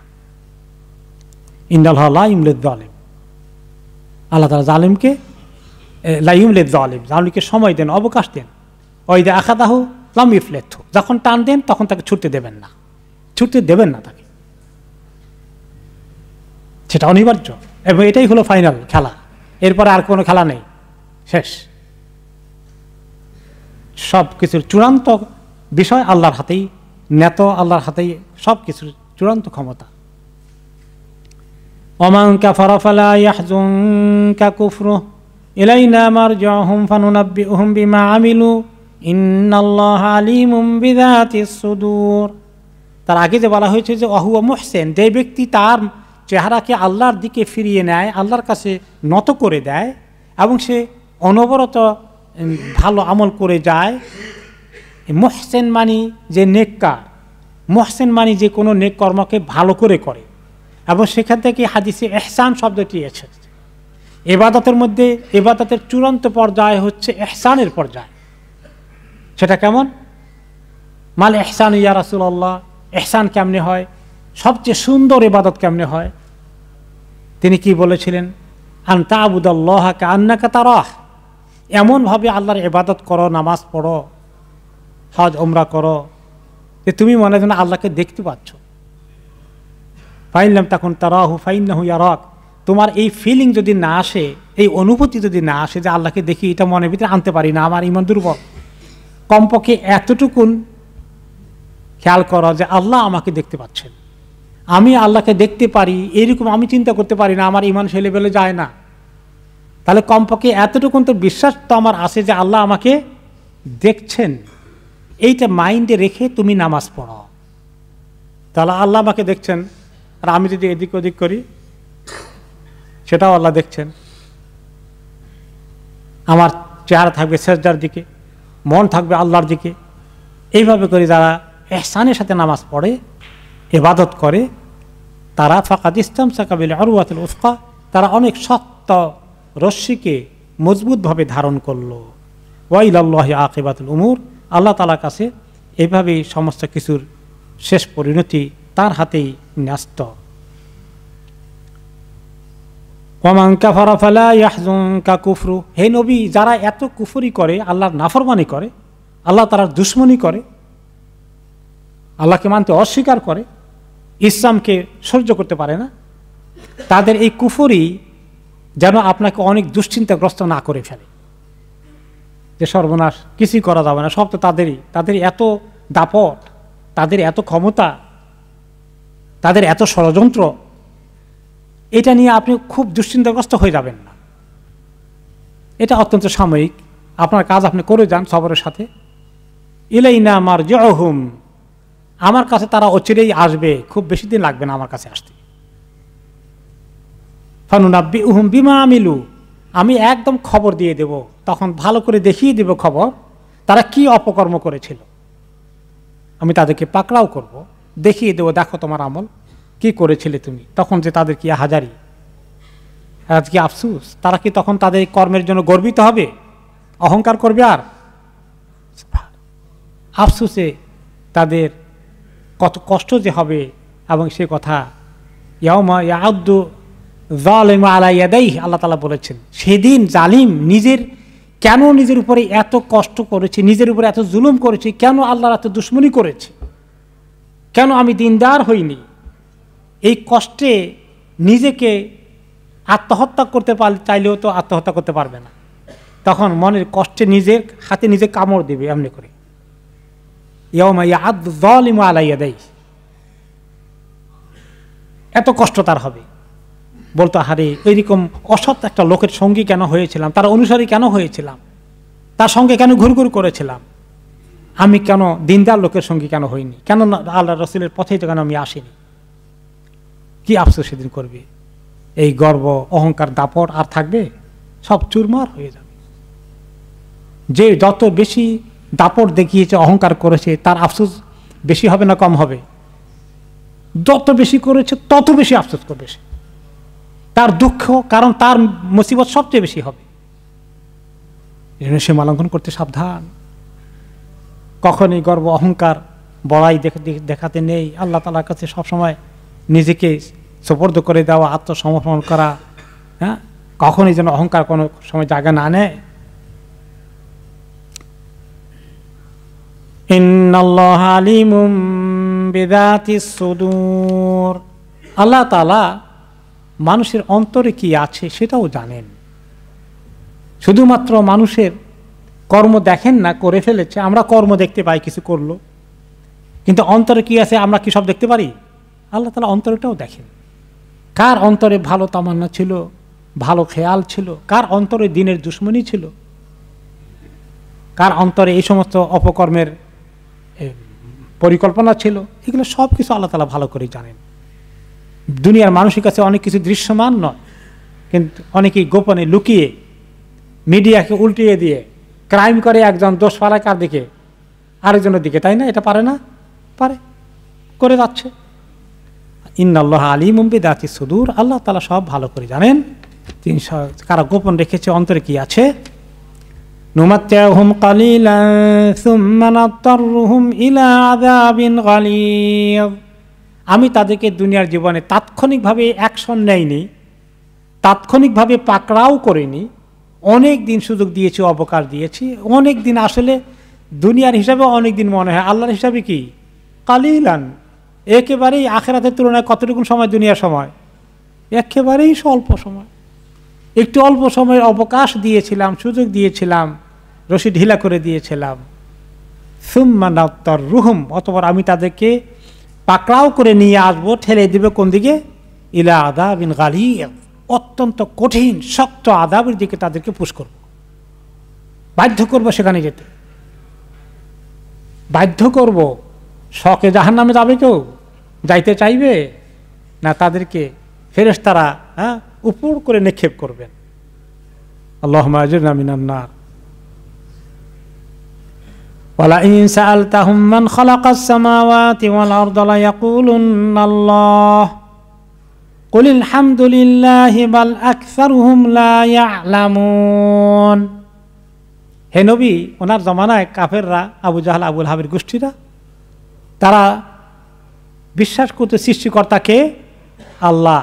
ইন্নাল্লাহা লা ইউমলিয যালিম, আল্লাহ তাআলা জালিমকে লা ইউমলিয যালিম, জালিমকে সময় দেন, অবকাশ দেন। ওয়াইদা আখাযাহু লাম ইফলিতহু, যখন টান দেন তখন তাকে ছুটতে দেবেন না, ছুটতে দেবেন না তাকে, সেটা অনিবার্য। এবং এটাই হলো ফাইনাল খেলা, এরপরে আর কোনো খেলা নেই, শেষ। সব কিছুর চূড়ান্ত বিষয় আল্লাহর হাতেই, নেত আল্লাহর হাতেই সব কিছুর চূড়ান্ত ক্ষমতা। ওমান কাফারা ফালা ইয়াহজুনকা কুফরুহু ইলাইনা মারজিউহুম ফানুনাব্বিউহুম বিমা আমিলু ইন্নাল্লাহা আলিমুম বিযাতিস সুদূর। তার আগে যে বলা হয়েছে যে ওয়াহুয়া মুহসিন, যে ব্যক্তি তার চেহারাকে আল্লাহর দিকে ফিরিয়ে নেয়, আল্লাহর কাছে নত করে দেয় এবং সে অনবরত ভালো আমল করে যায়। মুহসিন মানি যে নেককার, মুহসিন মানি যে কোনো নেক কর্মকে ভালো করে করে, এবং সেখান থেকে হাদিসে ইহসান শব্দটি এসেছে। ইবাদতের মধ্যে ইবাদতের চূড়ান্ত পর্যায় হচ্ছে ইহসানের পর্যায়। সেটা কেমন? মাল ইহসান ইয়া রাসূলুল্লাহ, ইহসান কেমনে হয়, সবচেয়ে সুন্দর ইবাদত কেমনে হয়? তিনি কি বলেছিলেন? আন তা'বুদাল্লাহা কাআন্নাকা তারাহ, এমনভাবে আল্লাহর ইবাদত করো, নামাজ পড়ো, হজ উমরা করো যে তুমি মনে হয় আল্লাহকে দেখতে পাচ্ছ। ফাইন লাম তাকুন তারাহু ফাইন্নাহু ইয়ারাক, তোমার এই ফিলিং যদি না আসে, এই অনুভূতি যদি না আসে যে আল্লাহকে দেখি, এটা মনের ভিতরে আনতে পারি না, আমার ঈমান দুর্বল। কমপক্ষে এতটুকুন খেয়াল করো যে আল্লাহ আমাকে দেখতে পাচ্ছেন, আমি আল্লাহকে দেখতে পারি, এরকম আমি চিন্তা করতে পারি না, আমার ঈমান সে লেভেলে যায় না। তাহলে কমপক্ষে এতটুকুন তো বিশ্বাস তো আমার আছে যে আল্লাহ আমাকে দেখছেন। এইটা মাইন্ডে রেখে তুমি নামাজ পড়ো, তাহলে আল্লাহ আমাকে দেখছেন। আর আমি যদি এদিক ওদিক করি সেটাও আল্লাহ দেখছেন। আমার চেহারা থাকবে সেজদার দিকে, মন থাকবে আল্লাহর দিকে। এইভাবে করে যারা ইহসানের সাথে নামাজ পড়ে, ইবাদত করে, তারা ফাকাদ ইসতামসাকা বিল উরওয়াতিল উসকা, তারা অনেক শক্ত রশ্মিকে মজবুতভাবে ধারণ করলো। ওয়া ইলাল্লাহি আকিবাতুল উমুর, আল্লাহ তাআলার কাছে এইভাবেই সমস্ত কিছুর শেষ পরিণতি তার হাতেই ন্যস্ত। ওয়ামান কাফারা ফালা ইয়াহজুনকা কুফরু, হে নবী, যারা এত কুফরি করে, আল্লাহর নাফরমানি করে, আল্লাহ তাআলার দুশমনি করে, আল্লাহকে মানতে অস্বীকার করে, ইসলামকে সহ্য করতে পারে না, তাদের এই কুফরি যেন আপনাকে অনেক দুশ্চিন্তাগ্রস্ত না করে ফেলে যে সর্বনাশ, কিছুই করা যাবে না, সব তো তাদেরই, তাদের এত দাপট, তাদের এত ক্ষমতা, তাদের এত ষড়যন্ত্র, এটা নিয়ে আপনি খুব দুশ্চিন্তাগ্রস্ত হয়ে যাবেন না। এটা অত্যন্ত সাময়িক, আপনার কাজ আপনি করে যান সবরের সাথে। ইলাইনা মারজিউহুম, আমার কাছে তারা অচিরেই আসবে, খুব বেশি দিন লাগবে না আমার কাছে আসতে। ফানুনাব্বিউহুম বিমা আমিলু, আমি একদম খবর দিয়ে দেব, তখন ভালো করে দেখিয়ে দেব খবর, তারা কি অপকর্ম করেছিল। আমি তাদেরকে পাকড়াও করব, দেখিয়ে দেবো, দেখো তোমার আমল কি করেছিলে তুমি। তখন যে তাদের কি হাজারি, আজকে আফসুস, তারা কি তখন তাদের কর্মের জন্য গর্বিত হবে, অহংকার করবে? আর আফসুসে তাদের কত কষ্ট যে হবে। এবং সে কথা ইয়াউমা ইয়াউদ্দু যালিমু আলা ইয়াদাইহি, আল্লাহ তাআলা বলেছেন সেদিন জালিম কেন নিজের উপরে এত কষ্ট করেছে, নিজের উপরে এত জুলুম করেছে, কেন আল্লাহর এত দুশমনি করেছে, কেন আমি দিনদার হইনি। এই কষ্টে নিজেকে আত্মহত্যা করতে চাইলেও তো আত্মহত্যা করতে পারবে না, তখন মনের কষ্টে নিজের হাতে নিজে কামড় দেবে এমনি করে। ইয়াউমা ইয়া'আদ্দু যালিমু আলা ইয়াদাইহি, এত কষ্ট তার হবে, বলতো হারে এইরকম অসৎ একটা লোকের সঙ্গী কেন হয়েছিলাম, তার অনুসারী কেন হয়েছিলাম, তার সঙ্গে কেন ঘুরঘুর করেছিলাম, আমি কেন দিনদার লোকের সঙ্গী কেন হইনি, কেন আল্লাহ রাসূলের পথে তো কেন আমি আসিনি। কি আফসোস সেদিন করবে। এই গর্ব, অহংকার, দাপট আর থাকবে, সব চুরমার হয়ে যাবে। যে যত বেশি দাপট দেখিয়েছে, অহংকার করেছে, তার আফসোস বেশি হবে না কম হবে? যত বেশি করেছে তত বেশি আফসোস করবে সে, তার দুঃখ, কারণ তার মুসিবত সবচেয়ে বেশি হবে। সে লঙ্ঘন করতে সাবধান। কখনই গর্ব অহংকার বড়াই দেখাতে নেই। আল্লাহ তাআলার কাছে সবসময় নিজেকে সুপর্দ করে দেওয়া, আত্মসমর্পণ করা। হ্যাঁ, কখনই যেন অহংকার কোনো সময় জায়গা না নেয়। ইন্নাল্লাহা আলিমুম বিযাতিস সুদূর, আল্লাহ তাআলা মানুষের অন্তরে কি আছে সেটাও জানেন। শুধুমাত্র মানুষের কর্ম দেখেন না, করে ফেলেছে। আমরা কর্ম দেখতে পাই, কিছু করলো, কিন্তু অন্তরে কি আছে আমরা কি সব দেখতে পারি? আল্লাহ তাআলা অন্তরটাও দেখেন। কার অন্তরে ভালো তামান্না ছিল, ভালো খেয়াল ছিল, কার অন্তরে দিনের দুশ্মনী ছিল, কার অন্তরে এই সমস্ত অপকর্মের পরিকল্পনা ছিল, এগুলো সব কিছু আল্লাহ তাআলা ভালো করে জানেন। দুনিয়ার মানুষের কাছে অনেক কিছু দৃশ্যমান নয়, কিন্তু অনেকেই গোপনে লুকিয়ে মিডিয়াকে উল্টিয়ে দিয়ে ক্রাইম করে একজন দোষ ফালায় কার দিকে? আরেকজনের দিকে, তাই না? এটা পারে না? পারে, করে যাচ্ছে। ইন্নাল্লাহা আলিমুম বিযাতিস সুদূর, আল্লাহ তাআলা সব ভালো করে জানেন। তিনি কারা গোপন রেখেছে, অন্তরে কি আছে। নুমাত্তিউহুম কালিলান সুম্মা নাত্তারুহুম ইলা আযাবিন গালিয, আমি তাদেরকে দুনিয়ার জীবনে তাৎক্ষণিকভাবে অ্যাকশন নেইনি, তাৎক্ষণিকভাবে পাকড়াও করিনি, অনেক দিন সুযোগ দিয়েছি, অবকাশ দিয়েছি অনেক দিন। আসলে দুনিয়ার হিসাবে অনেক দিন মনে হয়, আল্লাহর হিসাবে কি কালিলান, একেবারেই আখিরাতের তুলনায় কতটুকু সময় দুনিয়ার সময়? একেবারেই স্বল্প সময়। একটু অল্প সময়ের অবকাশ দিয়েছিলাম, সুযোগ দিয়েছিলাম, রশি ঢিলা করে দিয়েছিলাম। সুম্মা নাত্তারুহুম, অতঃপর আমি তাদেরকে পাকড়াও করে নিয়ে আসবো, ঠেলে দিবে কোন দিকে? ইলা আযাবিন গালিয, অত্যন্ত কঠিন শক্ত আযাবের দিকে তাদেরকে পুশ করব, বাধ্য করব সেখানে যেতে, বাধ্য করব। শখে জাহান্নামে যাবে কেউ? যাইতে চাইবে না? তাদেরকে ফেরেশতারা উপর করে নিক্ষেপ করবেন। আল্লাহুম্মা আজিরনা মিনান নার। ওয়ালা ইন সাআলতাহুম মান খালাকাস সামাওয়াতি ওয়াল আরদা লা ইয়াকুলুন্নাল্লাহ কুলিল হামদুলিল্লাহি বাল আকসারুহুম লা ইয়ালামুন। হে নবী, ওনার জমানায় কাফেররা, আবু জাহল, আবুল হাবের গোষ্ঠীরা, তারা বিশ্বাস করতে সৃষ্টিকর্তাকে আল্লাহ,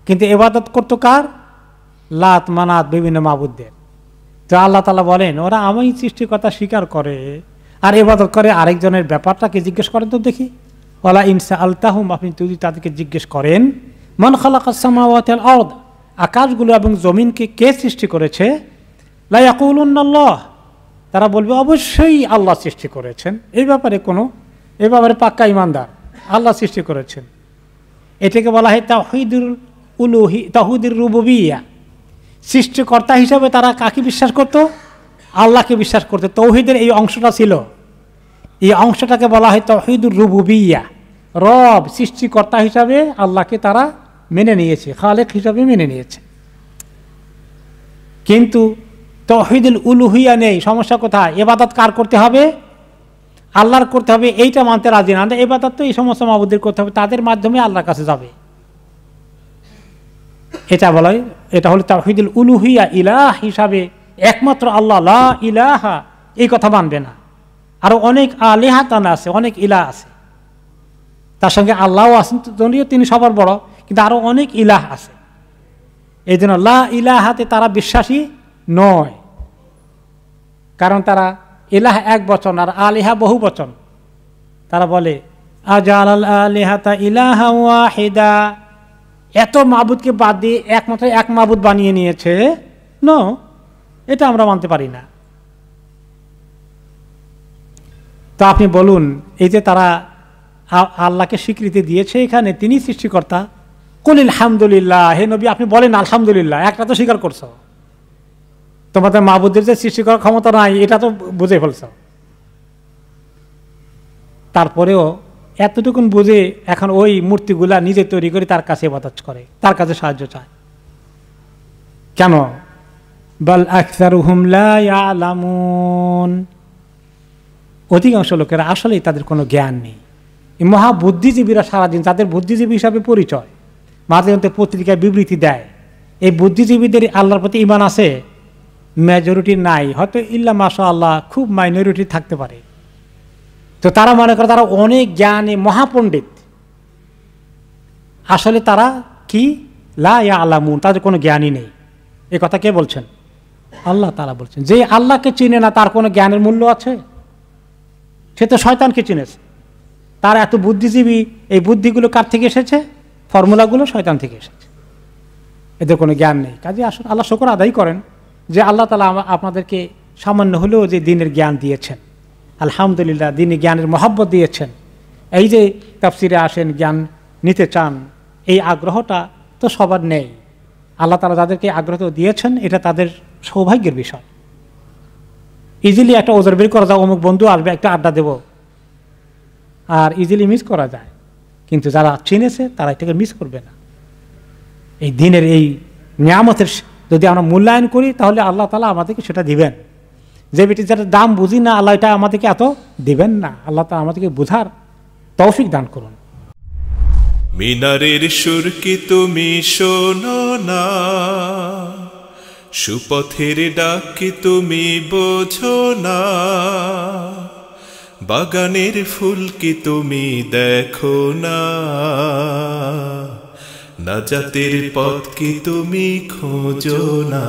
কিন্তু ইবাদত করত কার? লাত, মানাত, বিভিন্ন মাবুদদের। তো আল্লাহ তাআলা বলেন, ওরা আমি সৃষ্টিকর্তা স্বীকার করে আর ইবাদত করে আরেকজনের, ব্যাপারটাকে জিজ্ঞেস করেন তো দেখি। ওয়ালা ইন সাআলতাহুম, আপনি যদি তাদেরকে জিজ্ঞেস করেন, মান খালাকাস সামাওয়াতি ওয়াল আরদ, আকাশগুলো এবং জমিনকে কে সৃষ্টি করেছে? লা ইয়াকুলুন্নাল্লাহ, তারা বলবে অবশ্যই আল্লাহ সৃষ্টি করেছেন। এই ব্যাপারে পাক্কা ইমানদার, আল্লাহ সৃষ্টি করেছেন। এটাকে বলা হয় তাওহীদুল উলুহি, তাওহীদুর রুবুবিয়্যাহ। সৃষ্টিকর্তা হিসাবে তারা কাকে বিশ্বাস করত? আল্লাহকে বিশ্বাস করত। তাওহীদের এই অংশটা ছিল, এই অংশটাকে বলা হয় তাওহীদুর রুবুবিয়্যাহ। রব, সৃষ্টিকর্তা হিসাবে আল্লাহকে তারা মেনে নিয়েছে, খালেক হিসাবে মেনে নিয়েছে, কিন্তু তাওহীদুল উলুহিয়্যা নেই। সমস্যা কোথায়? ইবাদত কার করতে হবে? আল্লাহর করতে হবে, এইটা মানতে রাজি না। ইবাদত তো এই সমস্ত মাবুদের করতে হবে, তাদের মাধ্যমে আল্লাহর কাছে যাবে। এটা বলা হয়, এটা হলো তাওহীদুল উলুহিয়্যা। ইলাহ হিসাবে একমাত্র আল্লাহ, লা ইলাহা, এই কথা মানবে না। আরো অনেক আলিহাতান আছে, অনেক ইলাহ আছে, তার সঙ্গে আল্লাহও আছেন, যদিও তিনি সবার বড়, কিন্তু আরো অনেক ইলাহ আছে। এই জন্য লা ইলাহাতে তারা বিশ্বাসী নয়, কারণ তারা ইলাহ এক বচন আর আলিহা বহু বচন। তারা বলে আজালাল আলিহাতা ইলাহা ওয়াহিদা, এত মাবুদকে বাদ দিয়ে একমাত্র এক মাবুদ বানিয়ে নিয়েছে। নো, এটা আমরা মানতে পারি না। তো আপনি বলুন, এই যে তারা আল্লাহকে স্বীকৃতি দিয়েছে এখানে, তিনি সৃষ্টিকর্তা, কুলিল হামদুলিল্লাহ, হে নবী আপনি বলেন আলহামদুলিল্লাহ। একটা তো স্বীকার করছো, তোমাদের মাবুদের যে সৃষ্টি করার ক্ষমতা নাই এটা তো বুঝে ফেলছ। তারপরেও এতটুকুন বুঝে এখন ওই মূর্তিগুলা নিজে তৈরি করে তার কাছে ইবাদত করে, তার কাছে সাহায্য চায়। কেন? বাল আকসারুহুম লা ইয়ালামুন, অধিকাংশ লোকেরা আসলেই তাদের কোনো জ্ঞান নেই। এই মহা বুদ্ধিজীবীরা সারাদিন তাদের বুদ্ধিজীবী হিসাবে পরিচয়, মাঝে মধ্যে পত্রিকায় বিবৃতি দেয়। এই বুদ্ধিজীবীদের আল্লাহর প্রতি ঈমান আছে? মেজরিটি নাই, হয়তো ইল্লা মাশা আল্লাহ খুব মাইনরিটি থাকতে পারে। তো তারা মনে করে তারা অনেক জ্ঞানী মহাপণ্ডিত, আসলে তারা কি লা ইয়ালামুন, তাদের কোনো জ্ঞানই নেই। এ কথা কে বলছেন? আল্লাহ তাআলা বলছেন। যে আল্লাহকে চিনে না তার কোনো জ্ঞানের মূল্য আছে? সে তো শয়তানকে চিনেছে। তার এত বুদ্ধিজীবী, এই বুদ্ধিগুলো কার থেকে এসেছে? ফর্মুলাগুলো শয়তান থেকে এসেছে। এদের কোনো জ্ঞান নেই। কাজে আসলে আল্লাহ শুকর আদায় করেন যে আল্লাহ তাআলা আপনাদেরকে সামান্য হলেও যে দিনের জ্ঞান দিয়েছেন, আলহামদুলিল্লাহ, দিনে জ্ঞানের মহব্বত দিয়েছেন। এই যে তাফসিরে আসেন, জ্ঞান নিতে চান, এই আগ্রহটা তো সবার নেই। আল্লাহ তাআলা যাদেরকে আগ্রহ দিয়েছেন এটা তাদের সৌভাগ্যের বিষয়। ইজিলি একটা ওজোর বের করা যায়, অমুক বন্ধু আসবে, একটা আড্ডা দেব, আর ইজিলি মিস করা যায়। কিন্তু যারা চিনেছে তারা এটাকে মিস করবে না। এই দিনের এই নিয়ামতের যদি আমরা মূল্যায়ন করি তাহলে আল্লাহ তাআলা আমাদেরকে সেটা দিবেন। যে বেটি যেটা দাম বুঝি না, আল্লাহ এটা আমাদেরকে এত দিবেন না। আল্লাহ তাআলা আমাদেরকে বুঝার তৌফিক দান করুন। মিনারের সুর কি তুমি শোনো না, সুপথের ডাক কি তুমি বোঝো না, বাগানের ফুল কি তুমি দেখো না, নাজাতের পথ কি তুমি খোঁজো না।